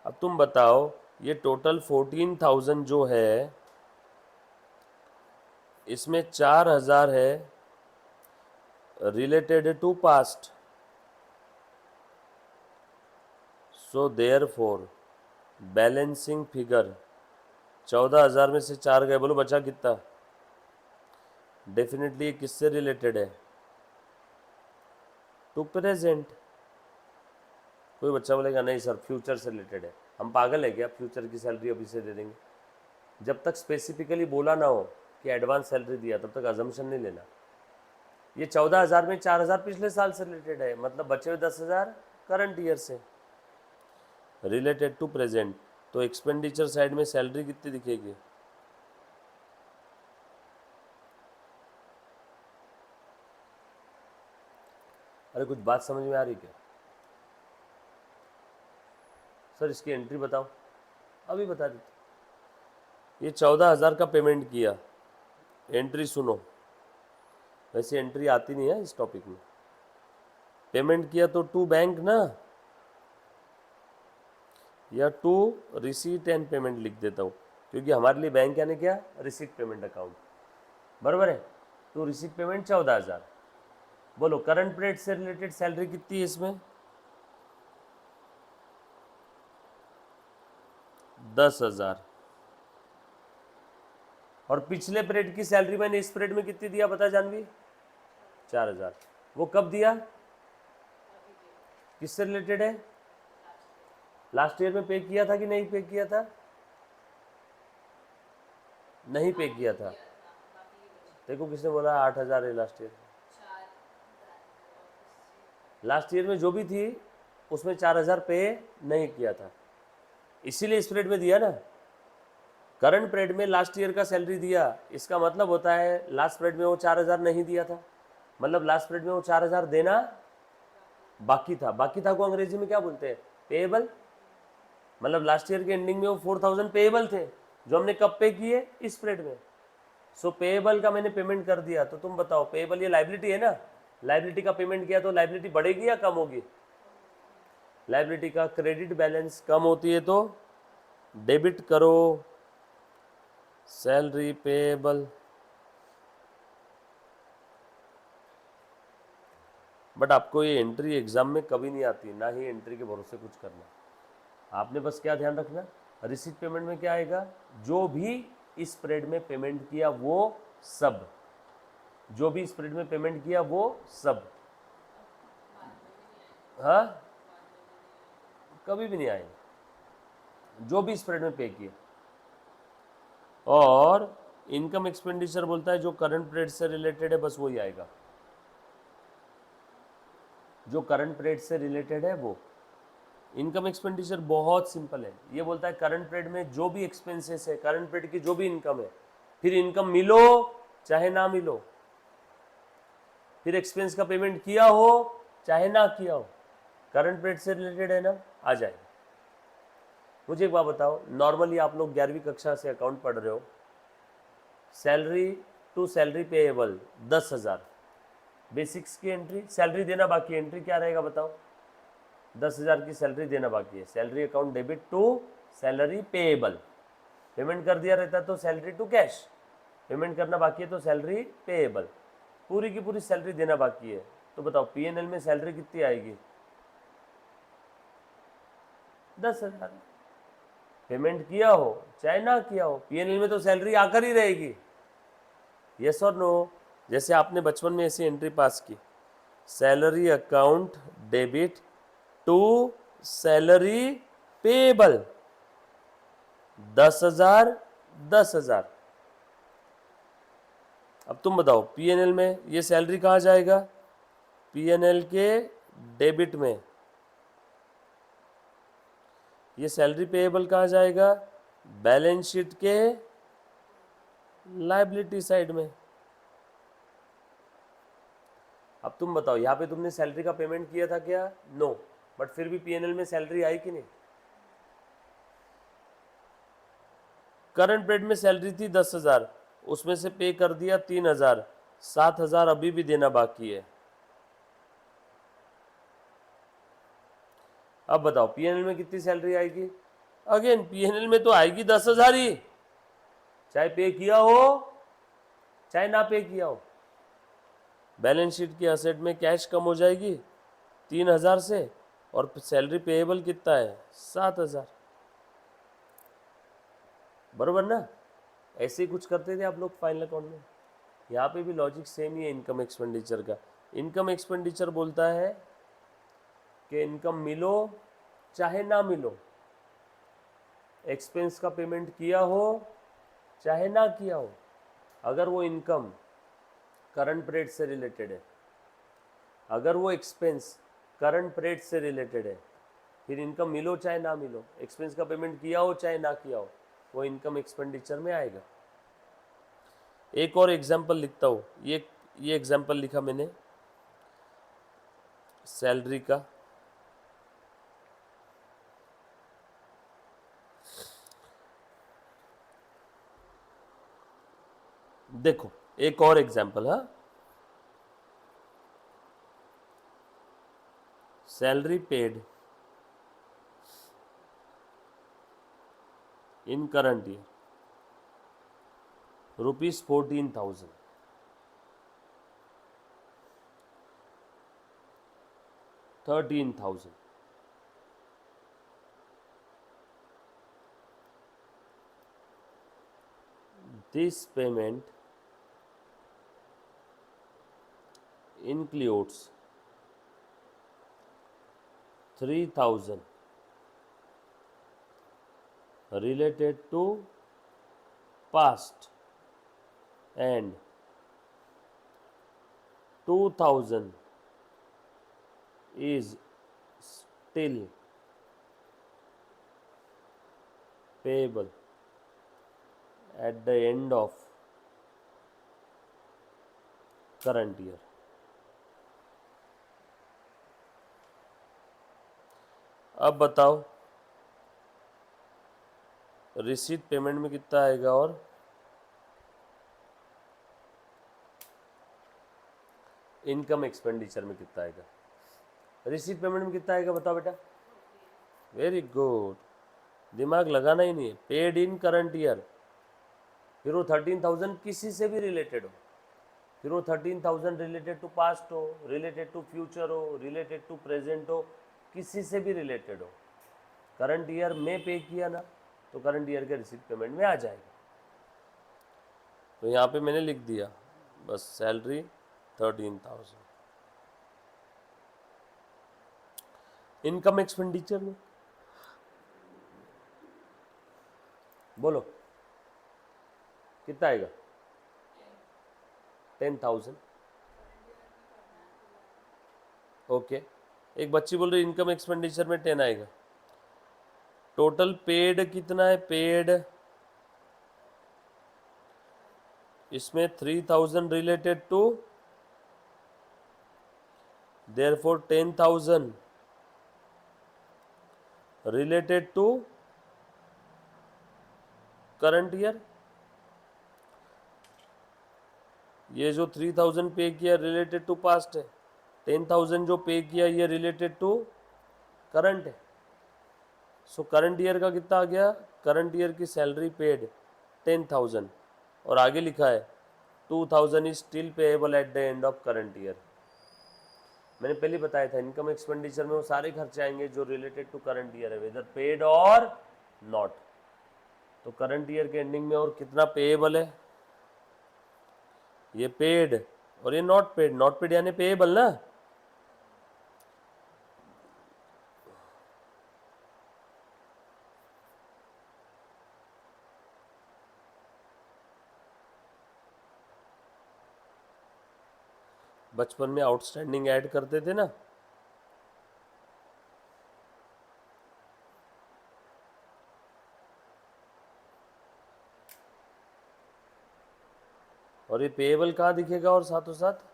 अब तुम बताओ ये टोटल 14,000 जो है, इसमें 4,000 है related to past, so therefore balancing figure 14,000 में से 4 गए, बोलो बचा कितना। डेफिनेटली किससे रिलेटेड है, टू प्रेजेंट। कोई बच्चा बोलेगा नहीं सर फ्यूचर से रिलेटेड है, हम पागल है क्या, फ्यूचर की सैलरी अभी से दे देंगे। जब तक स्पेसिफिकली बोला ना हो कि एडवांस सैलरी दिया, तब तक अजम्पशन नहीं लेना। ये 14,000 में 4,000 पिछले साल से रिलेटेड है, मतलब बचे हुए 10,000 करंट ईयर से रिलेटेड टू प्रेजेंट। तो एक्सपेंडिचर साइड में सैलरी कितनी दिखेगी, अरे कुछ बात समझ में आ रही क्या सर, इसकी एंट्री बताओ। अभी बता देते। ये 14,000 का पेमेंट किया, एंट्री सुनो, वैसे एंट्री आती नहीं है इस टॉपिक में। पेमेंट किया तो टू बैंक ना, या टू रिसीट एंड पेमेंट लिख देता हूँ, क्योंकि हमारे लिए बैंक यानी क्या, रिसीट पेमेंट अकाउंट, बराबर है। To receipt payment 14,000। बोलो करंट पीरियड से रिलेटेड सैलरी कितनी है इसमें, 10,000। और पिछले पीरियड की सैलरी मैंने इस पीरियड में कितनी दिया बता जानवी, 4,000। वो कब दिया, किससे रिलेटेड है, लास्ट ईयर में पे किया था कि नहीं पे किया था, नहीं पे किया था। देखो किसने बोला 8,000 है लास्ट ईयर, लास्ट ईयर में जो भी थी उसमें 4,000 पे नहीं किया था, इसीलिए इस पीरियड में दिया ना। करंट पीरियड में लास्ट ईयर का सैलरी दिया, इसका मतलब होता है लास्ट पीरियड में वो 4,000 नहीं दिया था, मतलब लास्ट पीरियड में वो 4,000 देना बाकी था को अंग्रेजी में क्या बोलते हैं? पेएबल। मतलब लास्ट ईयर के एंडिंग में वो 4000 पेएबल थे जो हमने कब पे किए? इस पीरियड में। सो पेएबल का मैंने पेमेंट कर दिया, तो तुम बताओ पेएबल ये लाइबिलिटी है ना, लाइबिलिटी का पेमेंट किया तो लाइबिलिटी बढ़ेगी या कम होगी? लाइबिलिटी का क्रेडिट बैलेंस कम होती है तो डेबिट करो सैलरी पेएबल। बट आपको ये एंट्री एग्जाम में कभी नहीं आती, ना ही एंट्री के भरोसे कुछ करना। आपने बस क्या ध्यान रखना, रिसीट पेमेंट में क्या आएगा? जो भी इस पीरियड में पेमेंट किया वो सब, जो भी इस पीरियड में पेमेंट किया वो सब। हाँ, कभी भी नहीं आएंगे, जो भी इस पीरियड में पे किए। और इनकम एक्सपेंडिचर बोलता है जो करंट पीरियड से रिलेटेड है, बस वही आएगा, जो करंट पीरियड से रिलेटेड है वो। इनकम एक्सपेंडिचर बहुत सिंपल है, ये बोलता है करंट पीरियड में जो भी एक्सपेंसेस है, करंट पीरियड की जो भी इनकम है, फिर इनकम मिलो चाहे ना मिलो, फिर एक्सपेंस का पेमेंट किया हो चाहे ना किया हो, करंट पीरियड से रिलेटेड है ना, आ जाएगा। मुझे एक बात बताओ, नॉर्मली आप लोग 11वीं कक्षा से अकाउंट पढ़ रहे हो, salary to salary payable 10,000, basics की एंट्री, सैलरी देना बाकी, एंट्री क्या रहेगा बताओ? 10,000 की सैलरी देना बाकी है, salary account debit to salary payable. Payment कर दिया रहता तो सैलरी टू कैश, पेमेंट करना बाकी है तो सैलरी पेएबल। पूरी की पूरी सैलरी देना बाकी है, तो बताओ पीएनएल में सैलरी कितनी आएगी? 10,000। पेमेंट किया हो चाहे ना किया हो, पीएनएल में तो सैलरी आकर ही रहेगी। यस और नो? जैसे आपने बचपन में ऐसी एंट्री पास की, salary account debit to salary payable 10,000 10,000। अब तुम बताओ पीएनएल में ये सैलरी कहाँ जाएगा? पीएनएल के डेबिट में। ये सैलरी पेएबल कहाँ जाएगा? बैलेंस शीट के लायबिलिटी साइड में। अब तुम बताओ यहाँ पे तुमने सैलरी का पेमेंट किया था क्या? नो, बट फिर भी पीएनएल में सैलरी आई कि नहीं? करंट पीरियड में सैलरी थी 10,000, उसमें से पे कर दिया 3,000, 7,000 अभी भी देना बाकी है। अब बताओ पीएनएल में कितनी सैलरी आएगी? अगेन पीएनएल में तो आएगी 10,000 ही, चाहे पे किया हो चाहे ना पे किया हो। बैलेंस शीट की असेट में कैश कम हो जाएगी 3,000 से, और सैलरी पेएबल कितना है? 7,000। बरोबर ना? ऐसे ही कुछ करते थे आप लोग फाइनल अकाउंट में। यहाँ पे भी लॉजिक सेम ही है इनकम एक्सपेंडिचर का। इनकम एक्सपेंडिचर बोलता है कि इनकम मिलो चाहे ना मिलो, एक्सपेंस का पेमेंट किया हो चाहे ना किया हो, अगर वो इनकम करंट पीरियड से रिलेटेड है, अगर वो एक्सपेंस करंट पीरियड से रिलेटेड है, फिर इनकम मिलो चाहे ना मिलो, एक्सपेंस का पेमेंट किया हो चाहे ना किया हो, वो इनकम एक्सपेंडिचर में आएगा। एक और एग्जांपल लिखता हूँ, ये एग्जांपल लिखा मैंने सैलरी का। देखो एक और एग्जांपल, हाँ, salary paid in current year ₹14,000, 13,000। This payment includes 3,000 related to past and 2,000 is still payable at the end of current year। अब बताओ रिसीट पेमेंट में कितना आएगा और इनकम एक्सपेंडिचर में कितना आएगा? रिसीट पेमेंट में कितना आएगा बताओ बेटा? वेरी गुड, दिमाग लगाना ही नहीं है। पेड इन करंट ईयर, फिर वो 13,000 किसी से भी रिलेटेड हो, फिर वो 13,000 रिलेटेड टू पास्ट हो, रिलेटेड टू फ्यूचर हो, रिलेटेड टू प्रेजेंट हो, किसी से भी रिलेटेड हो, करंट ईयर में पे किया ना तो करंट ईयर के रिसीट पेमेंट में आ जाएगा। तो यहाँ पे मैंने लिख दिया बस सैलरी 13,000। इनकम एक्सपेंडिचर में बोलो कितना आएगा? 10,000। ओके, एक बच्ची बोल रही इनकम एक्सपेंडिचर में 10 आएगा। टोटल पेड कितना है? पेड इसमें 3,000 related to, therefore 10,000 related to current year. ये जो 3,000 पे किया रिलेटेड टू पास्ट है, 10,000 जो पे किया ये रिलेटेड टू करंट है। सो करंट ईयर का कितना आ गया? करंट ईयर की सैलरी पेड 10,000 और आगे लिखा है 2,000 is still payable at the end of current year. मैंने पहले बताया था इनकम एक्सपेंडिचर में वो सारे खर्चे आएंगे जो रिलेटेड टू करंट ईयर है, वेदर पेड और नॉट। तो करंट ईयर के एंडिंग में और कितना पेएबल है? ये पेड और ये नॉट पेड। नॉट पेड यानी पेएबल ना। बचपन में आउटस्टैंडिंग ऐड करते थे ना, और ये पेएबल कहाँ दिखेगा और साथों साथ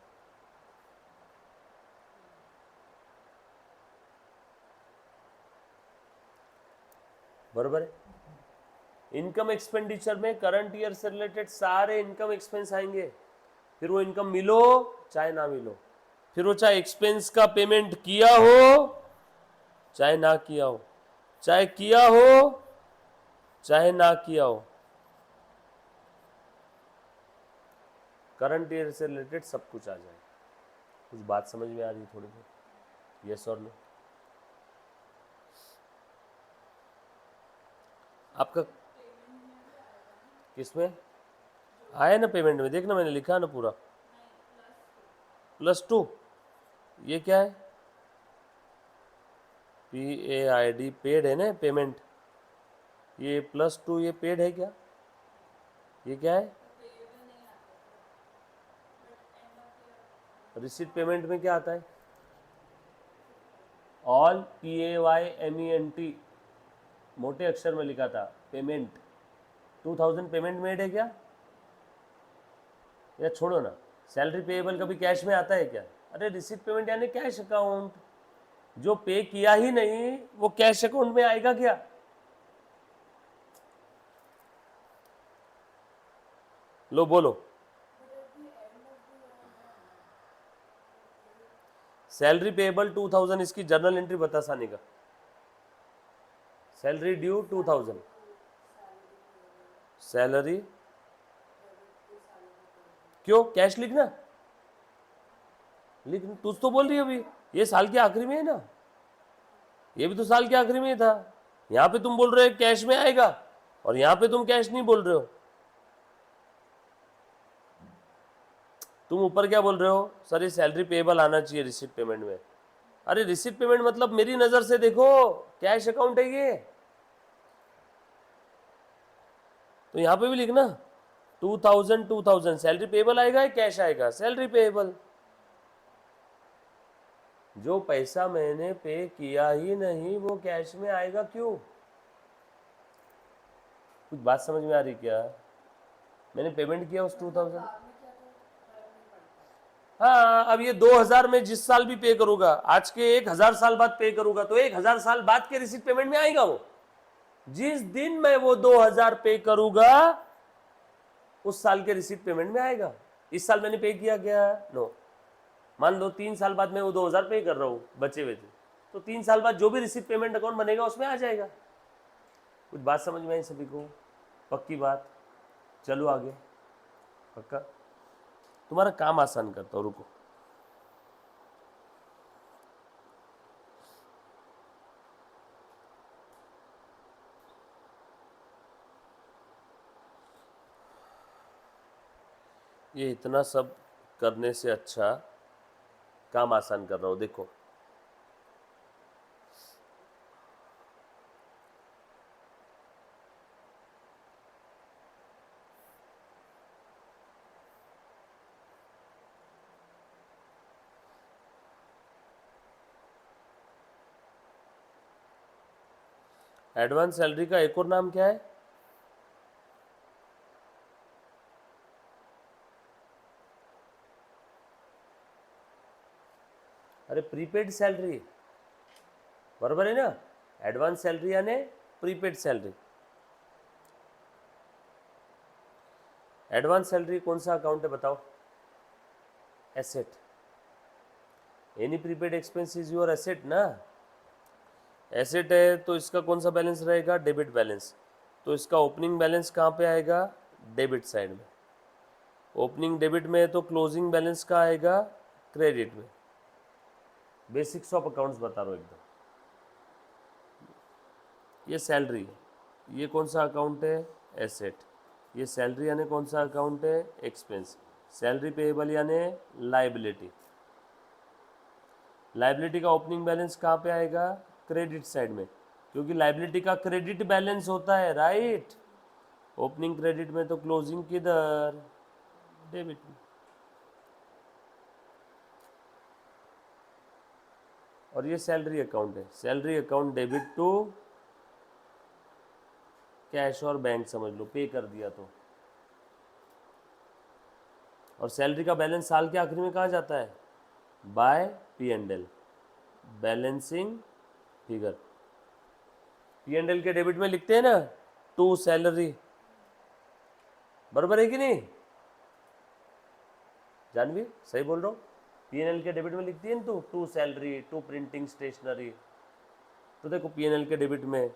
बराबर है। इनकम एक्सपेंडिचर में करंट ईयर से रिलेटेड सारे इनकम एक्सपेंस आएंगे, फिर वो इनकम मिलो चाहे ना मिलो, फिर वो चाहे एक्सपेंस का पेमेंट किया हो चाहे ना किया हो, चाहे किया हो चाहे ना किया हो, करंट ईयर से रिलेटेड सब कुछ आ जाएगा। कुछ बात समझ में आ रही है थोड़ी बहुत? यस और नो? आपका किसमें आया ना? पेमेंट में देखना, मैंने लिखा ना पूरा +2। ये क्या है? PAID पेड है ना पेमेंट। ये +2 ये पेड है क्या? ये क्या है? रिसीट पेमेंट में क्या आता है? ऑल PAYMENT मोटे अक्षर में लिखा था पेमेंट। 2,000 पेमेंट मेड है क्या? या छोड़ो ना, सैलरी पेएबल कभी कैश में आता है क्या? अरे रिसीट पेमेंट यानी कैश अकाउंट। जो पे किया ही नहीं वो कैश अकाउंट में आएगा क्या? लो बोलो। सैलरी पेएबल 2,000 इसकी जर्नल एंट्री बता सानी का। सैलरी ड्यू 2,000, सैलरी क्यों कैश लिखना? लिख, तू तो बोल रही है अभी ये साल के आखिरी में है ना, ये भी तो साल के आखिरी में ही था। यहाँ पे तुम बोल रहे हो कैश में आएगा और यहाँ पे तुम कैश नहीं बोल रहे हो। तुम ऊपर क्या बोल रहे हो? सर ये सैलरी पेएबल आना चाहिए रिसीट पेमेंट में। अरे रिसीट पेमेंट मतलब मेरी नजर से देखो कैश अकाउंट है ये। तो यहाँ पे भी लिखना 2,000 सैलरी पेएबल आएगा या कैश आएगा? Salary payable. जो पैसा मैंने पे किया ही नहीं वो कैश में आएगा क्यों? कुछ बात समझ में आ रही क्या? मैंने पेमेंट किया उस 2,000। हाँ, अब ये 2000 में जिस साल भी पे करूंगा, आज के 1000 साल बाद पे करूंगा, तो 1000 साल बाद के रिसीट पेमेंट में आएगा वो। जिस दिन मैं वो 2000 पे करूंगा उस साल के रिसीट पेमेंट में आएगा। इस साल मैंने पे किया क्या? नो। मान लो 3 साल बाद मैं वो 2000 पे कर रहा हूँ बचे हुए थे, तो 3 साल बाद जो भी रिसीट पेमेंट अकाउंट बनेगा उसमें आ जाएगा। कुछ बात समझ में आई सभी को? पक्की बात? चलो आगे। पक्का? तुम्हारा काम आसान करता हूँ, रुको। ये इतना सब करने से अच्छा काम आसान कर रहा हूँ, देखो। एडवांस सैलरी का एक और नाम क्या है? अरे प्रीपेड सैलरी, बराबर है ना? एडवांस सैलरी यानी प्रीपेड सैलरी। एडवांस सैलरी कौन सा अकाउंट है बताओ? Asset. Any prepaid expense is your asset ना। एसेट है तो इसका कौन सा बैलेंस रहेगा? Debit balance. तो इसका ओपनिंग बैलेंस कहाँ पे आएगा? डेबिट साइड में। ओपनिंग डेबिट में है तो क्लोजिंग बैलेंस का आएगा? क्रेडिट में। बेसिक्स ऑफ अकाउंट्स बता रहा हूँ एकदम। ये सैलरी, ये कौन सा अकाउंट है? एसेट। ये सैलरी यानी कौन सा अकाउंट है? एक्सपेंस। सैलरी पेएबल यानी लाइबिलिटी। लाइबिलिटी का ओपनिंग बैलेंस कहाँ पे आएगा? क्रेडिट साइड में, क्योंकि लाइबिलिटी का क्रेडिट बैलेंस होता है, राइट। ओपनिंग क्रेडिट में तो क्लोजिंग किधर? डेबिट में। और ये सैलरी अकाउंट है। Salary account debit to cash और बैंक समझ लो, पे कर दिया तो। और सैलरी का बैलेंस साल के आखिरी में कहाँ जाता है? Bye P&L, balancing figure. P&L के डेबिट में लिखते हैं ना टू सैलरी, बराबर है कि नहीं? जानवी सही बोल रहा हूँ? P&L के डेबिट में लिखती है ना तो to salary, to printing stationery. तो देखो P&L के डेबिट में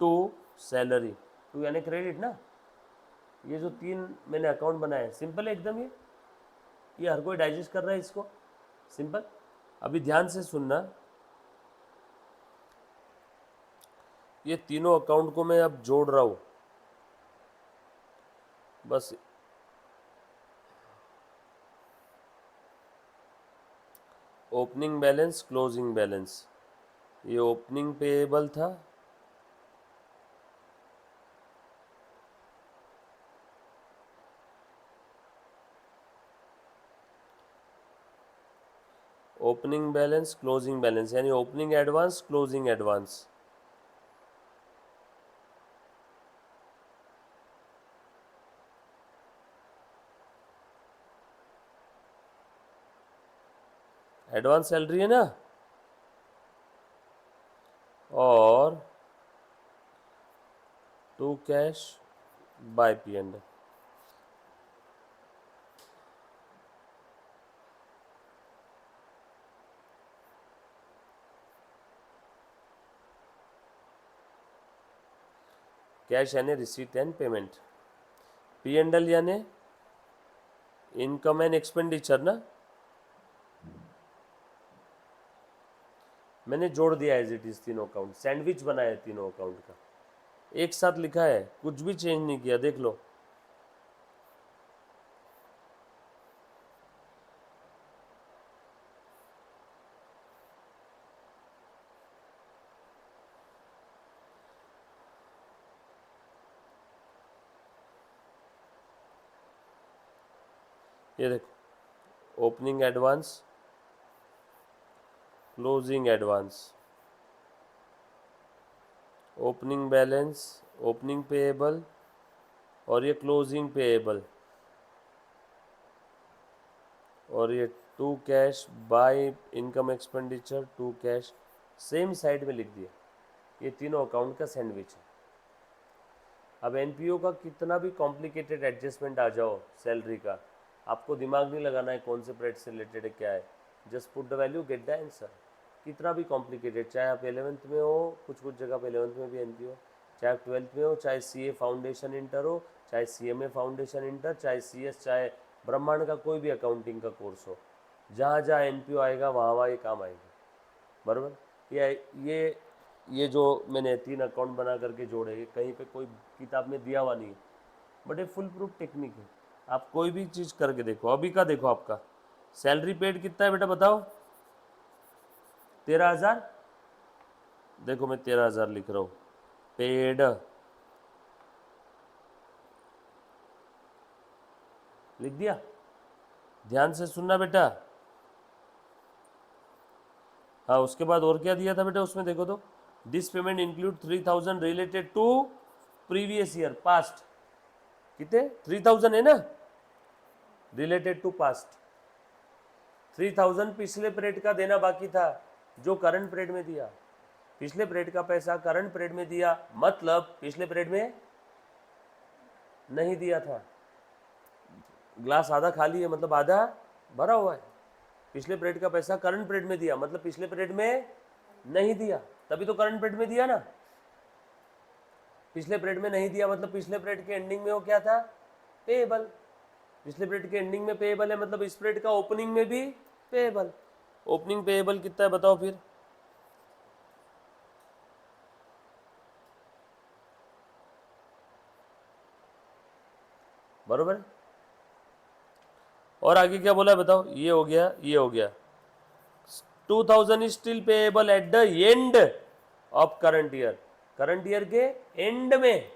टू सैलरी, टू यानी क्रेडिट ना। ये जो 3 मैंने अकाउंट बनाए सिंपल है एकदम। ये हर कोई डाइजेस्ट कर रहा है इसको, सिंपल। अभी ध्यान से सुनना, ये तीनों अकाउंट को मैं अब जोड़ रहा हूँ बस। Opening balance, closing balance. ये ओपनिंग पेएबल था, ओपनिंग बैलेंस, क्लोजिंग बैलेंस, यानी opening advance, closing advance. Advance salary है ना, और to cash by P&L। Cash यानी रिसीट एंड पेमेंट। P&L यानी इनकम एंड एक्सपेंडिचर ना। मैंने जोड़ दिया एज इट इज तीनों अकाउंट, सैंडविच बनाया तीनों अकाउंट का, एक साथ लिखा है, कुछ भी चेंज नहीं किया, देख लो। ये देखो, opening advance, closing advance, opening balance, opening payable, और ये क्लोजिंग पेएबल। और ये to cash by income expenditure to cash same side में लिख दिया। ये तीनों अकाउंट का सैंडविच है। अब एनपीओ का कितना भी कॉम्प्लिकेटेड एडजस्टमेंट आ जाओ सैलरी का, आपको दिमाग नहीं लगाना है कौन से परेट से रिलेटेड है क्या है, just put the value get the answer. कितना भी कॉम्प्लिकेटेड, चाहे आप 11th में हो, कुछ कुछ जगह पे 11th में भी एनपीओ, चाहे आप 12th में हो, चाहे सीए फाउंडेशन इंटर हो, चाहे सीएमए फाउंडेशन इंटर, चाहे सीएस, चाहे ब्रह्मांड का कोई भी अकाउंटिंग का कोर्स हो, जहाँ जहाँ एनपीओ आएगा वहाँ वहाँ ये काम आएगा। बराबर। ये जो मैंने 3 अकाउंट बना करके जोड़े, ये कहीं पे कोई किताब में दिया हुआ नहीं है, बट ये फुल प्रूफ टेक्निक है। आप कोई भी चीज़ करके देखो। अभी का देखो, आपका सैलरी पेड कितना है बेटा बताओ? 13,000। देखो मैं 13,000 लिख रहा हूँ पेड, लिख दिया। ध्यान से सुनना बेटा। हाँ, उसके बाद और क्या दिया था बेटा उसमें? देखो तो, this payment include 3,000 related to previous year past. कितने? 3,000 है ना, रिलेटेड टू पास्ट। 3,000 पिछले पीरियड का देना बाकी था, जो करंट पीरियड में दिया। पिछले पीरियड का पैसा करंट पीरियड में दिया, मतलब पिछले पीरियड में नहीं दिया था। ग्लास आधा खाली है, मतलब आधा भरा हुआ है। पिछले पीरियड का पैसा करंट पीरियड में दिया, मतलब पिछले पीरियड में नहीं दिया, तभी तो करंट पीरियड में दिया ना। पिछले पीरियड में नहीं दिया, मतलब पिछले पीरियड के एंडिंग में वो क्या था? पेएबल। पिछले पीरियड के एंडिंग में पेएबल है, मतलब इस पीरियड का ओपनिंग में भी पेएबल। ओपनिंग पेएबल कितना है बताओ फिर? बरोबर। और आगे क्या बोला है बताओ? ये हो गया, ये हो गया। 2,000 is still payable at the end of current year. Current year के एंड में,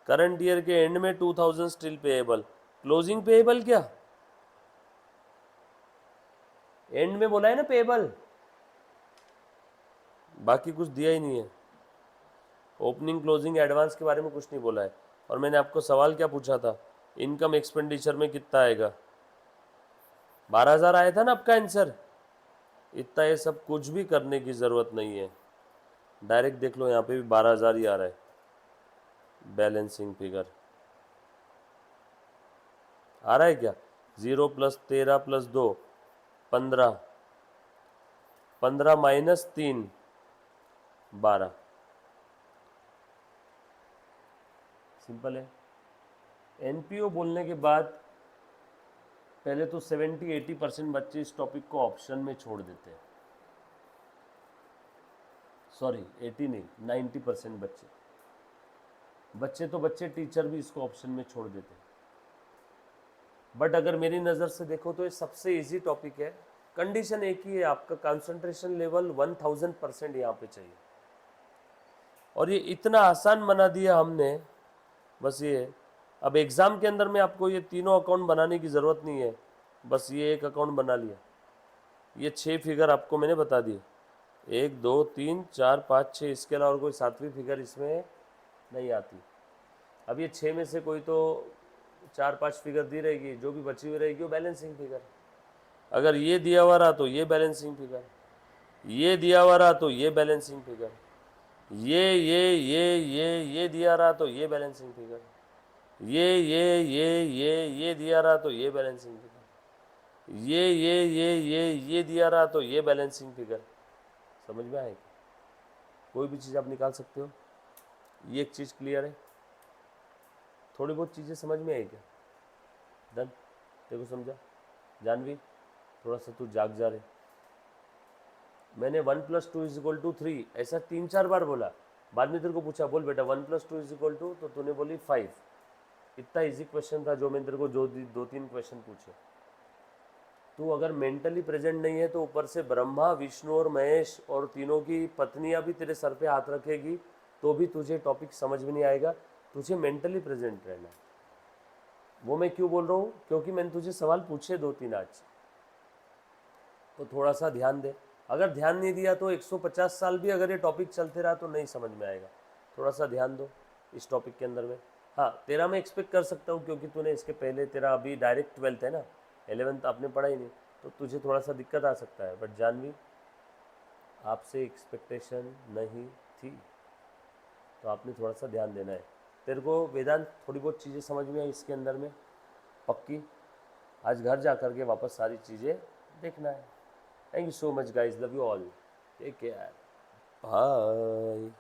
करंट ईयर के एंड में 2,000 स्टिल पेएबल। क्लोजिंग पेएबल क्या? एंड में बोला है ना पेएबल, बाकी कुछ दिया ही नहीं है। ओपनिंग क्लोजिंग एडवांस के बारे में कुछ नहीं बोला है। और मैंने आपको सवाल क्या पूछा था? इनकम एक्सपेंडिचर में कितना आएगा? 12,000 आया था ना आपका आंसर। इतना ये सब कुछ भी करने की ज़रूरत नहीं है, डायरेक्ट देख लो, यहाँ पे भी 12,000 ही आ रहा है। बैलेंसिंग फिगर आ रहा है क्या? 0 + 13 + 2 15, 15 - 3 12। सिंपल है। एनपीओ बोलने के बाद पहले तो 70-80% बच्चे इस टॉपिक को ऑप्शन में छोड़ देते हैं। सॉरी, 80 नहीं, 90% बच्चे तो बच्चे, टीचर भी इसको ऑप्शन में छोड़ देते हैं। बट अगर मेरी नज़र से देखो तो ये सबसे इजी टॉपिक है। कंडीशन एक ही है, आपका कंसंट्रेशन लेवल 1000% यहाँ पे चाहिए। और ये इतना आसान बना दिया हमने, बस ये। अब एग्ज़ाम के अंदर में आपको ये तीनों अकाउंट बनाने की ज़रूरत नहीं है, बस ये एक अकाउंट बना लिया। ये 6 फिगर आपको मैंने बता दिए, 1 2 3 4 5 6, इसके अलावा और कोई 7वीं फिगर इसमें नहीं आती। अब ये 6 में से कोई तो 4-5 फिगर दी रहेगी, जो भी बची हुई रहेगी वो बैलेंसिंग फिगर। अगर ये दिया हुआ रहा तो ये बैलेंसिंग फिगर, ये दिया हुआ रहा तो ये बैलेंसिंग फिगर, ये दिया रहा तो ये बैलेंसिंग फिगर, ये दिया रहा तो ये बैलेंसिंग फिगर, ये दिया रहा तो ये बैलेंसिंग फिगर। समझ में आएगी? कोई भी चीज़ आप निकाल सकते हो। ये एक चीज़ क्लियर है? थोड़ी बहुत चीज़ें समझ में आई क्या? डन। देखो समझा? जानवी, थोड़ा सा तू जाग जा रहे। मैंने 1 + 2 = 3 ऐसा 3-4 बार बोला। बाद में तेरे को पूछा, बोल बेटा 1 + 2 = तो तूने बोली 5। इतना इजी क्वेश्चन था जो मैंने तेरे को जो 2-3 क्वेश्चन पूछे। तू अगर मेंटली प्रेजेंट नहीं है तो ऊपर से ब्रह्मा, विष्णु और महेश और तीनों की पत्नियां भी तेरे सर पे हाथ रखेगी तो भी तुझे टॉपिक समझ में नहीं आएगा। तुझे मेंटली प्रेजेंट रहना है। वो मैं क्यों बोल रहा हूँ? क्योंकि मैंने तुझे सवाल पूछे 2-3 आज, तो थोड़ा सा ध्यान दे। अगर ध्यान नहीं दिया तो 150 साल भी अगर ये टॉपिक चलते रहा तो नहीं समझ में आएगा। थोड़ा सा ध्यान दो इस टॉपिक के अंदर में। हाँ, तेरा मैं एक्सपेक्ट कर सकता हूँ क्योंकि तूने इसके पहले, तेरा अभी डायरेक्ट 12th है ना, 11th आपने पढ़ा ही नहीं, तो तुझे थोड़ा सा दिक्कत आ सकता है। बट जानवी, आपसे एक्सपेक्टेशन नहीं थी, तो आपने थोड़ा सा ध्यान देना है। तेरे को वेदांत थोड़ी बहुत चीज़ें समझ में आई इसके अंदर में पक्की? आज घर जा कर के वापस सारी चीज़ें देखना है। Thank you so much guys, love you all, take care, bye.